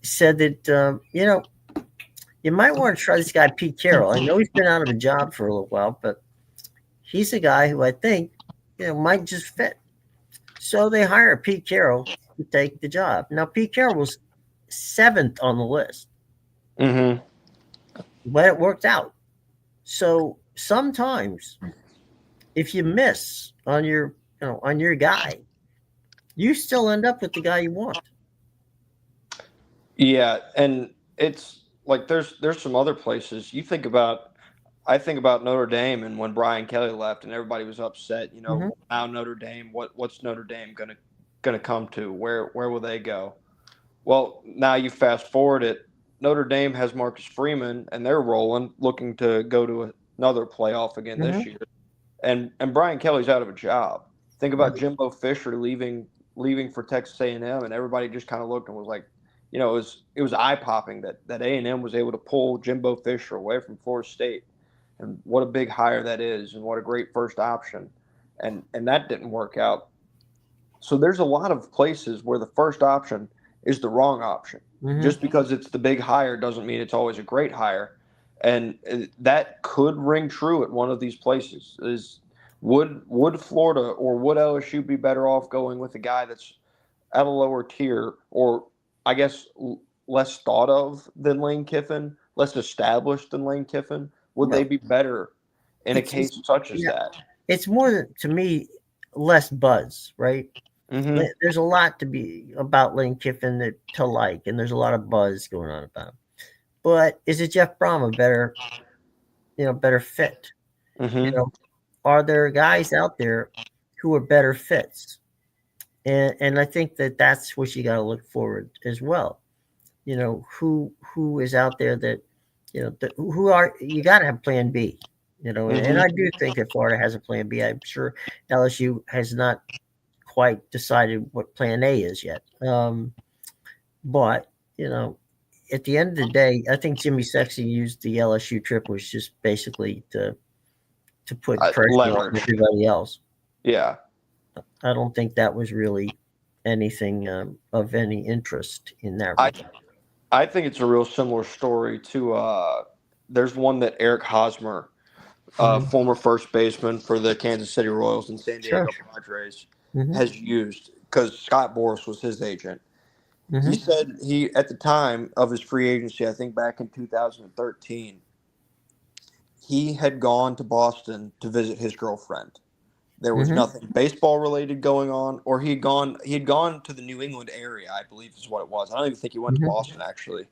said that you might want to try this guy Pete Carroll. I know he's been out of a job for a little while, but he's a guy who I think might just fit. So they hire Pete Carroll to take the job. Now Pete Carroll was seventh on the list, Hmm. but it worked out. So sometimes if you miss on your guy, you still end up with the guy you want. Yeah, and it's like there's some other places you think about. I think about Notre Dame and when Brian Kelly left and everybody was upset. Mm-hmm. Now Notre Dame, what's Notre Dame gonna come to? Where will they go? Well, now you fast forward it. Notre Dame has Marcus Freeman and they're rolling, looking to go to another playoff again this Mm-hmm. year. And Brian Kelly's out of a job. Think about Right. Jimbo Fisher leaving for Texas A&M, and everybody just kind of looked and was like, it was eye popping that A&M was able to pull Jimbo Fisher away from Florida State, and what a big hire that is, and what a great first option, and that didn't work out. So there's a lot of places where the first option is the wrong option. Mm-hmm. Just because it's the big hire doesn't mean it's always a great hire. And that could ring true at one of these places. Is would Florida or would LSU be better off going with a guy that's at a lower tier, or I guess less thought of than Lane Kiffin, less established than Lane Kiffin? Would they Well, be better in a it's case such as yeah, that? it's more than, to me, less buzz, right? Mm-hmm. There's a lot to be about Lane Kiffin to like, and there's a lot of buzz going on about him. But is it Jeff Brom a better fit? You Mm-hmm. know, are there guys out there who are better fits? And I think that's what you got to look forward as well. Who is out there that who are you got to have Plan B. And Mm-hmm. I do think that Florida has a Plan B. I'm sure LSU has not quite decided what Plan A is yet. But you know, at the end of the day, I think Jimmy Sexton used the LSU trip was just basically to put pressure on Leverage. everybody else. Yeah. I don't think that was really anything of any interest in that I regard. I think it's a real similar story to there's one that Eric Hosmer, Hmm. former first baseman for the Kansas City Royals and San Sure. Diego Padres, Hmm. has used because Scott Boras was his agent. He Hmm. said he at the time of his free agency, I think back in 2013, he had gone to Boston to visit his girlfriend. There was Hmm. nothing baseball related going on, or he had gone to the New England area, I believe is what it was. I don't even think he went to Hmm. Boston actually.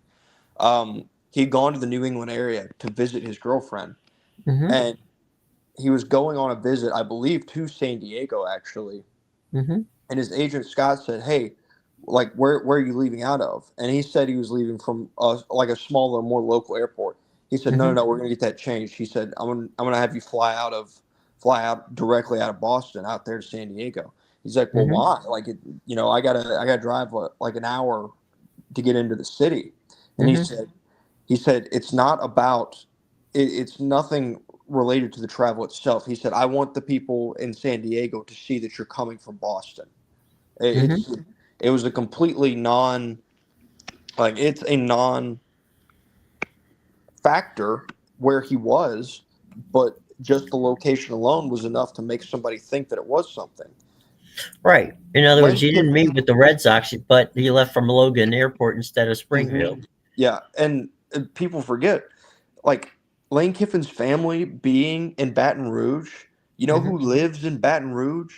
He'd gone to the New England area to visit his girlfriend, Hmm. and he was going on a visit, I believe, to San Diego actually. Hmm. And his agent Scott said, "Hey, like, where are you leaving out of? And he said he was leaving from like a smaller, more local airport. He said, no, no, Mm-hmm. no, we're gonna get that changed. He said, I'm gonna have you fly out directly out of Boston out there to San Diego. He's like, well, Mm-hmm. why? Like, I gotta drive like an hour to get into the city. And Mm-hmm. he said it's not about it's nothing related to the travel itself. He said, I want the people in San Diego to see that you're coming from Boston. Mm-hmm. It's it was a completely non like it's a non factor where he was, but just the location alone was enough to make somebody think that it was something. Right. In other words, Lane he didn't Kiffin, meet with the Red Sox, but he left from Logan Airport instead of Springfield. mhm. Yeah, and people forget, like, Lane Kiffin's family being in Baton Rouge. You know Mm-hmm. who lives in Baton Rouge?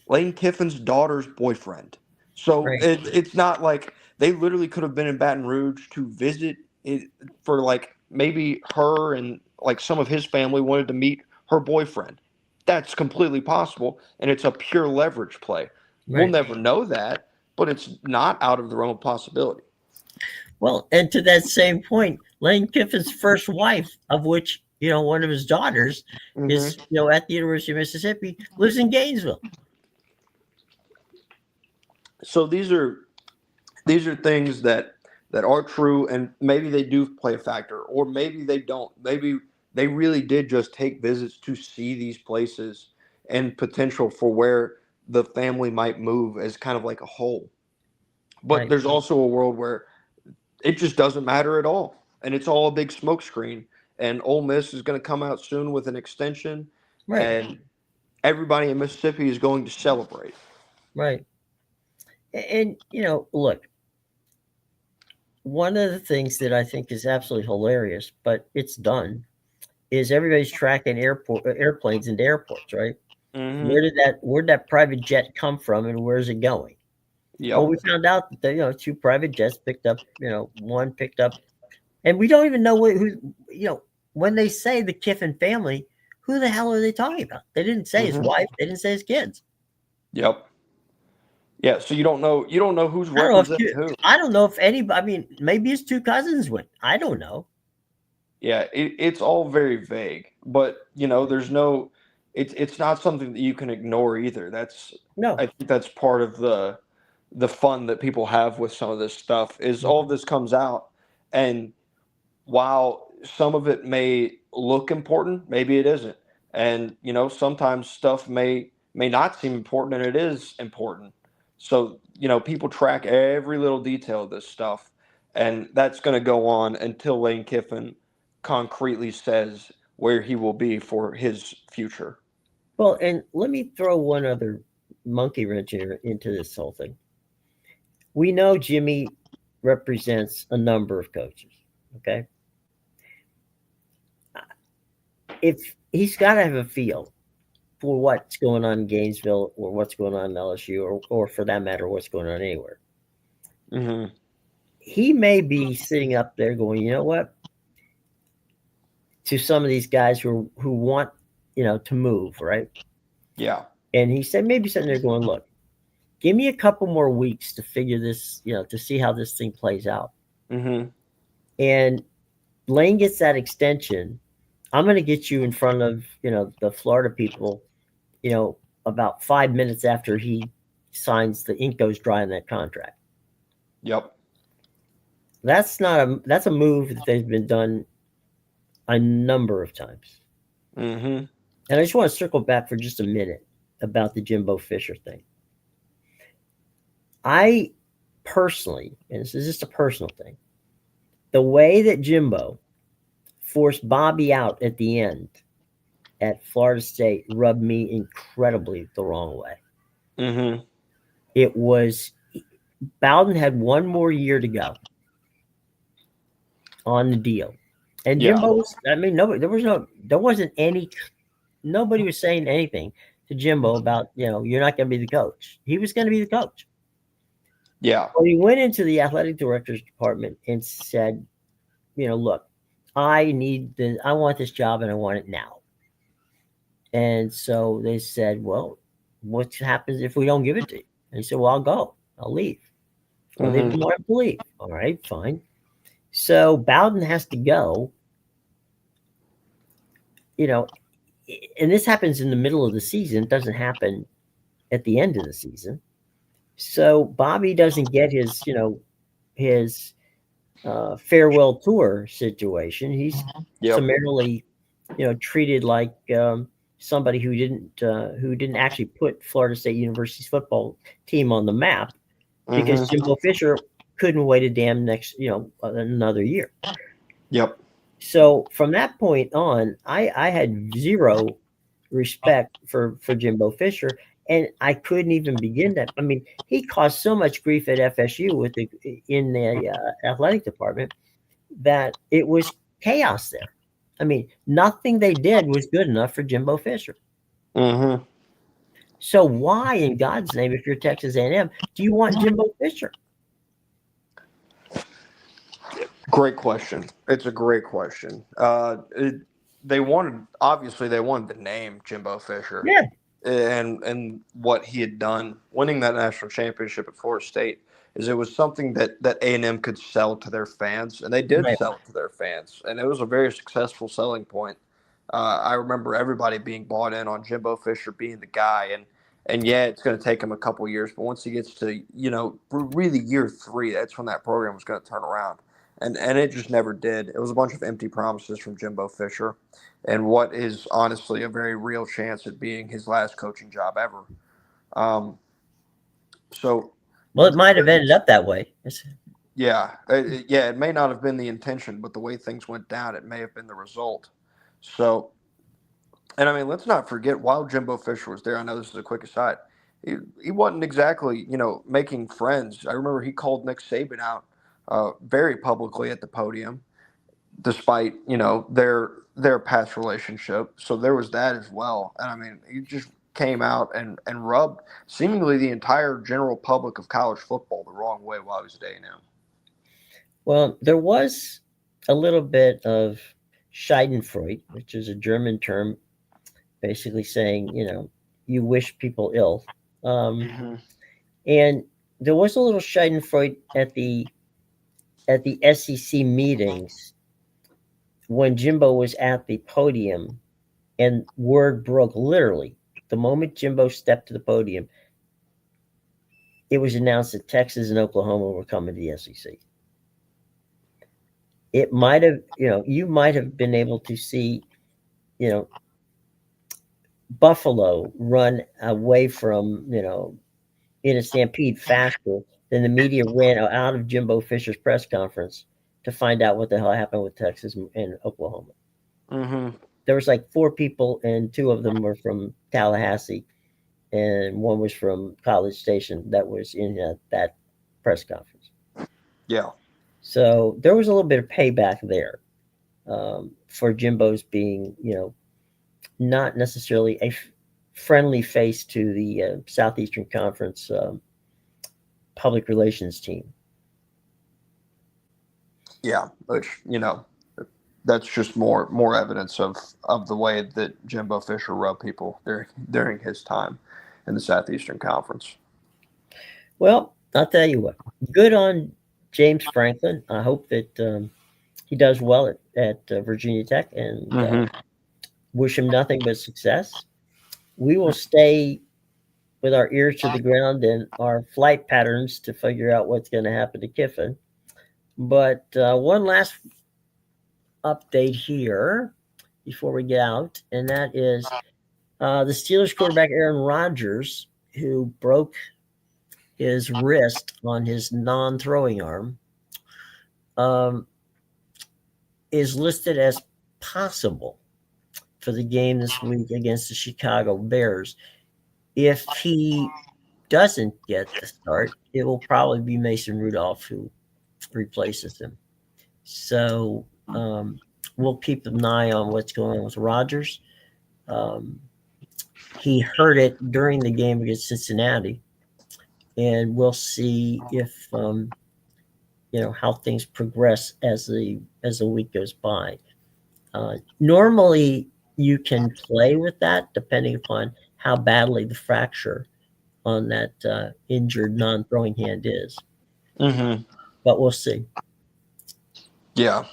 Lane Kiffin's daughter's boyfriend. So Right. it's not like they literally could have been in Baton Rouge to visit it for, like, maybe her and like some of his family wanted to meet her boyfriend. That's completely possible, and it's a pure leverage play. We'll Right. never know that, but it's not out of the realm of possibility. Well, and to that same point, Lane Kiffin's first wife, of which one of his daughters is Hmm. at the University of Mississippi, lives in Gainesville. So these are things that are true, and maybe they do play a factor, or maybe they don't. Maybe they really did just take visits to see these places and potential for where the family might move as kind of like a whole. But Right. there's also a world where it just doesn't matter at all, and it's all a big smokescreen. And Ole Miss is going to come out soon with an extension, Right. and everybody in Mississippi is going to celebrate. Right. And look, one of the things that I think is absolutely hilarious, but it's done, is everybody's tracking airplanes into airports, right? Hmm. Where'd that private jet come from, and where's it going? Well, Yep. we found out that two private jets picked up, one picked up, and we don't even know when they say the Kiffin family, who the hell are they talking about? They didn't say his Hmm. wife, they didn't say his kids. Yep. Yeah, so you don't know who's I don't know representing who. I don't know if anybody. I mean, maybe his two cousins went. I don't know. Yeah, it's all very vague, but there's no, it's not something that you can ignore either. No. I think that's part of the fun that people have with some of this stuff is all of this comes out, and while some of it may look important, maybe it isn't, and sometimes stuff may not seem important, and it is important. So people track every little detail of this stuff, and that's going to go on until Lane Kiffin concretely says where he will be for his future. Well, and let me throw one other monkey wrench into this whole thing. We know Jimmy represents a number of coaches. Okay, if he's got to have a feel for what's going on in Gainesville or what's going on in LSU or for that matter, what's going on anywhere. Hmm. He may be sitting up there going, you know what, to some of these guys who want, to move, right? Yeah. And he said, maybe sitting there going, look, give me a couple more weeks to figure this, to see how this thing plays out. Hmm. And Lane gets that extension. I'm going to get you in front of, the Florida people, you know, about 5 minutes after he signs, the ink goes dry on that contract. Yep. That's a move that they've been done a number of times. Hmm. And I just want to circle back for just a minute about the Jimbo Fisher thing. I personally, and this is just a personal thing, the way that Jimbo forced Bobby out at the end at Florida State rubbed me incredibly the wrong way. Hmm. It was Bowden had one more year to go on the deal. And Yeah. Jimbo was, I mean, there wasn't any, nobody was saying anything to Jimbo about, you're not going to be the coach. He was going to be the coach. Yeah. Well, he went into the athletic director's department and said, look, I want this job and I want it now. And so they said, well, what happens if we don't give it to you? And he said, well, I'll go. I'll leave. Well, they didn't want to leave. All right, fine. So Bowden has to go. You know, and this happens in the middle of the season. It doesn't happen at the end of the season. So Bobby doesn't get his farewell tour situation. He's Yep. summarily, treated like somebody who didn't actually put Florida State University's football team on the map because Mm-hmm. Jimbo Fisher couldn't wait a damn another year. Yep. So from that point on, I had zero respect for Jimbo Fisher, and I couldn't even begin to. I mean, he caused so much grief at FSU in the athletic department that it was chaos there. I mean, nothing they did was good enough for Jimbo Fisher. Mm-hmm. So why, in God's name, if you're Texas A&M, do you want Jimbo Fisher? Great question. It's a great question. They wanted the name Jimbo Fisher, Yeah, and what he had done, winning that national championship at Florida State, is it was something that A&M could sell to their fans, and they did right. sell it to their fans, and it was a very successful selling point. I remember everybody being bought in on Jimbo Fisher being the guy, and yeah, it's going to take him a couple years, but once he gets to really year 3, that's when that program was going to turn around. And it just never did. It was a bunch of empty promises from Jimbo Fisher, and what is honestly a very real chance at being his last coaching job ever. Um, so, Well, it might have ended up that way. it may not have been the intention, but the way things went down, it may have been the result. So, and I mean, let's not forget, while Jimbo Fisher was there, I know this is a quick aside, he wasn't exactly, making friends. I remember he called Nick Saban out very publicly at the podium, despite their past relationship. So there was that as well. And I mean, he just came out and rubbed seemingly the entire general public of college football the wrong way while he was at A&M. Well, there was a little bit of Schadenfreude, which is a German term, basically saying, you wish people ill. Um, Mm-hmm. and there was a little Schadenfreude at the SEC meetings when Jimbo was at the podium, and word broke literally the moment Jimbo stepped to the podium. It was announced that Texas and Oklahoma were coming to the SEC. It might have, you might have been able to see, you know, Buffalo run away from, in a stampede faster than the media ran out of Jimbo Fisher's press conference to find out what the hell happened with Texas and Oklahoma. Mm-hmm. There was like 4 people, and 2 of them were from Tallahassee, and 1 was from College Station that was in that press conference. Yeah. So there was a little bit of payback there for Jimbo's being, not necessarily a friendly face to the Southeastern Conference public relations team. Yeah. Which, that's just more evidence of the way that Jimbo Fisher rubbed people during his time in the Southeastern Conference. Well, I'll tell you what. Good on James Franklin. I hope that he does well at Virginia Tech, and Mm-hmm. wish him nothing but success. We will stay with our ears to the ground and our flight patterns to figure out what's going to happen to Kiffin. But one last update here before we get out, and that is the Steelers quarterback Aaron Rodgers, who broke his wrist on his non-throwing arm, um, is listed as possible for the game this week against the Chicago Bears. If he doesn't get the start, it will probably be Mason Rudolph who replaces him. So we'll keep an eye on what's going on with Rodgers. Um, he hurt it during the game against Cincinnati, and we'll see if how things progress as the week goes by. Normally, you can play with that depending upon how badly the fracture on that injured non-throwing hand is. Mm-hmm. but we'll see. Yeah.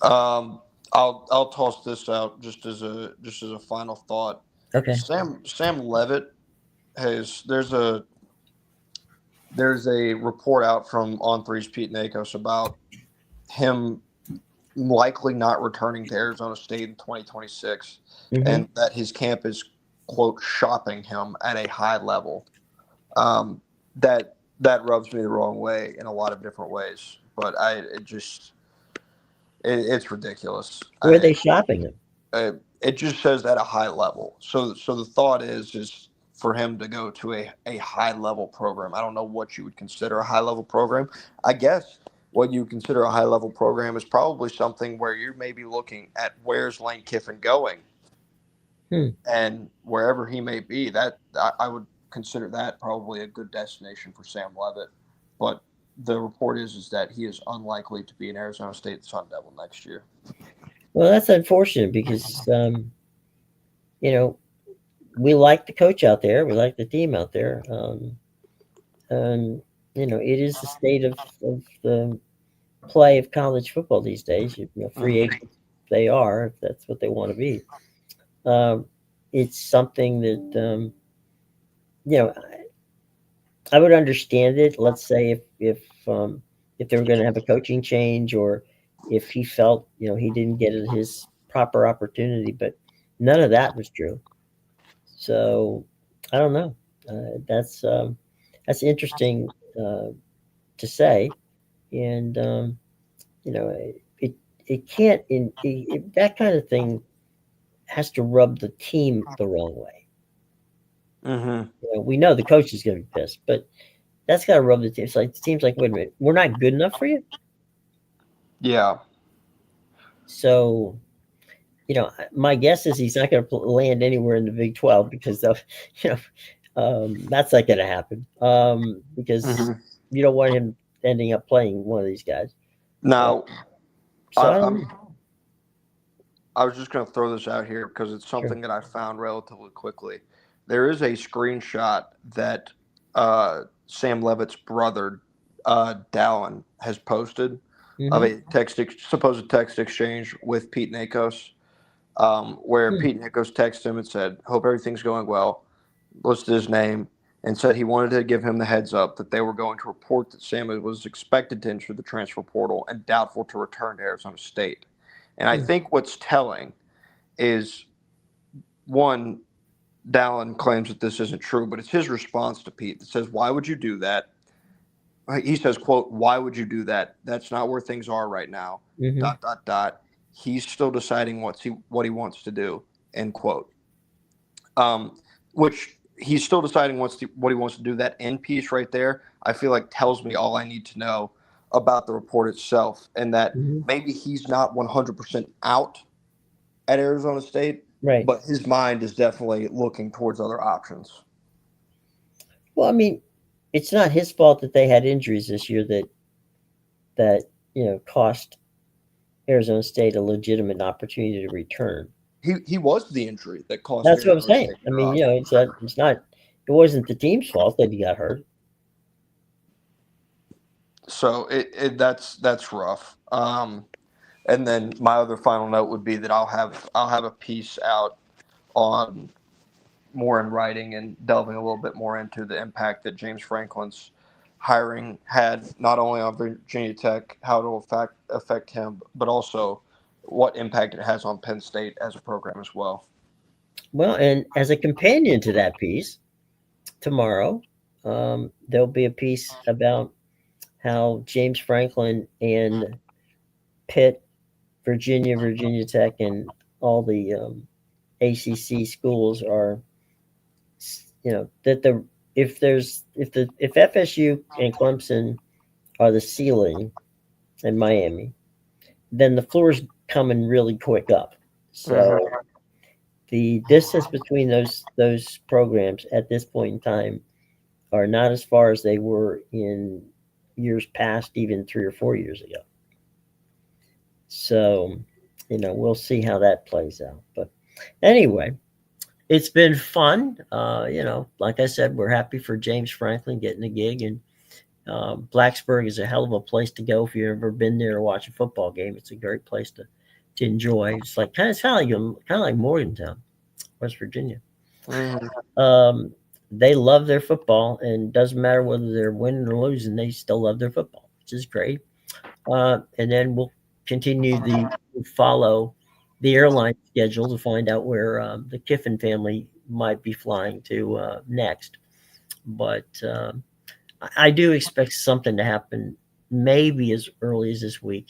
Um, I'll toss this out just as a final thought. Okay. Sam Levitt has there's a report out from On Three's Pete Nakos about him likely not returning to Arizona State in 2026, Mm-hmm. and that his camp is quote shopping him at a high level. Um, that rubs me the wrong way in a lot of different ways, but it's ridiculous. Where are they shopping him? It just says at a high level. So the thought is for him to go to a high level program. I don't know what you would consider a high level program. I guess what you consider a high level program is probably something where you may be looking at where's Lane Kiffin going, Hmm. and wherever he may be, that I would consider that probably a good destination for Sam Levitt. But the report is that he is unlikely to be an Arizona State Sun Devil next year. Well, that's unfortunate because you know, we like the coach out there, we like the team out there, and it is the state of the play of college football these days. Free Mm-hmm. agents they are, if that's what they want to be. Um, it's something that you know I would understand it. Let's say if they were going to have a coaching change, or if he felt he didn't get his proper opportunity, but none of that was true. So I don't know. That's interesting to say, and it can't that kind of thing has to rub the team the wrong way. Mm-hmm. We know the coach is going to be pissed, but that's got to rub the team. It's like, it seems like, wait a minute, we're not good enough for you. Yeah. So my guess is he's not going to land anywhere in the Big 12 because of you know that's not going to happen because Mm-hmm. you don't want him ending up playing one of these guys. Uh, Now, so I don't I'm know. I was just going to throw this out here because it's Sure. something that I found relatively quickly. There is a screenshot that Sam Levitt's brother, Dallin, has posted of Mm-hmm. a supposed text exchange with Pete Nakos, where Hmm. Pete Nakos texted him and said, "Hope everything's going well," listed his name, and said he wanted to give him the heads up that they were going to report that Sam was expected to enter the transfer portal and doubtful to return to Arizona State. And I Hmm. think what's telling is, one, Dallin claims that this isn't true, but it's his response to Pete that says, "Why would you do that?" He says, "Quote, why would you do that? That's not where things are right now. Mm-hmm. Dot dot dot. He's still deciding what he wants to do." End quote. Um, which he's still deciding what he wants to do. That end piece right there, I feel like tells me all I need to know about the report itself, and that Mm-hmm. maybe he's not 100% out at Arizona State, Right. but his mind is definitely looking towards other options. Well, I mean, it's not his fault that they had injuries this year that cost Arizona State a legitimate opportunity to return. He was the injury that cost That's what I'm Arizona saying. State I their mean, offer. it's not, it wasn't the team's fault that he got hurt. So that's rough. And then my other final note would be that I'll have a piece out on more in writing and delving a little bit more into the impact that James Franklin's hiring had not only on Virginia Tech, how it will affect him, but also what impact it has on Penn State as a program as well. Well, and as a companion to that piece, tomorrow there'll be a piece about how James Franklin and Pitt, Virginia Tech, and all the ACC schools are, that the if FSU and Clemson are the ceiling in Miami, then the floor's coming really quick up. Mm-hmm. So the distance between those programs at this point in time are not as far as they were in years past, even 3 or 4 years ago. So, we'll see how that plays out. But anyway, it's been fun. Like I said, we're happy for James Franklin getting a gig, and Blacksburg is a hell of a place to go if you've ever been there to watch a football game. It's a great place to enjoy. It's like kind of like Morgantown, West Virginia. Mhm. They love their football, and doesn't matter whether they're winning or losing, they still love their football, which is great. And then we'll continue the follow the airline schedule to find out where the Kiffin family might be flying to next. But I do expect something to happen, maybe as early as this week,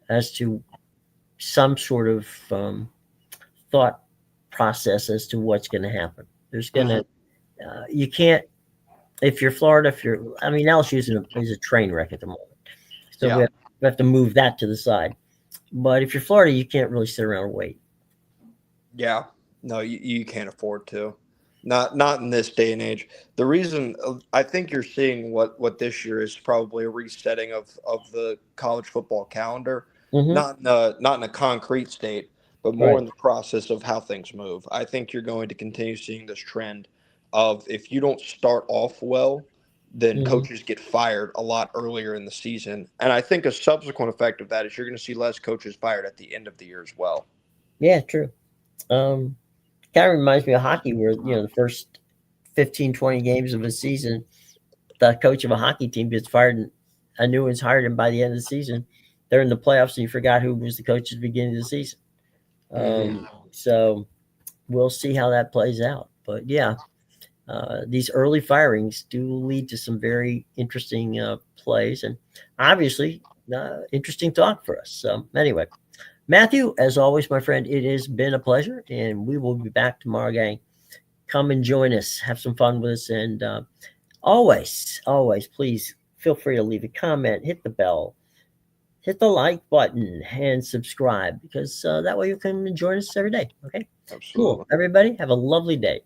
as to some sort of thought process as to what's going to happen. There's going to Mhm. you can't if you're Florida. If you're, I mean, LSU is a train wreck at the moment, so Yeah. we have to move that to the side. But if you're Florida, you can't really sit around and wait. Yeah. No, you can't afford to. Not in this day and age. The reason I think you're seeing what this year is probably a resetting of the college football calendar, Mm-hmm. not in a concrete state, but more Right. in the process of how things move. I think you're going to continue seeing this trend of if you don't start off well, then Mm-hmm. coaches get fired a lot earlier in the season. And I think a subsequent effect of that is you're going to see less coaches fired at the end of the year as well. Yeah, true. Um, Kind of reminds me of hockey, where the first 15, 20 games of a season, the coach of a hockey team gets fired, and a new one's hired, and by the end of the season, they're in the playoffs, and you forgot who was the coach at the beginning of the season. Hmm. So we'll see how that plays out. But yeah, these early firings do lead to some very interesting plays, and obviously interesting talk for us. So anyway, Matthew, as always, my friend, it has been a pleasure, and we will be back tomorrow, gang. Come and join us, have some fun with us, and always, please feel free to leave a comment, hit the bell, hit the like button, and subscribe, because that way you can join us every day. Okay, cool. Absolutely. Everybody, have a lovely day.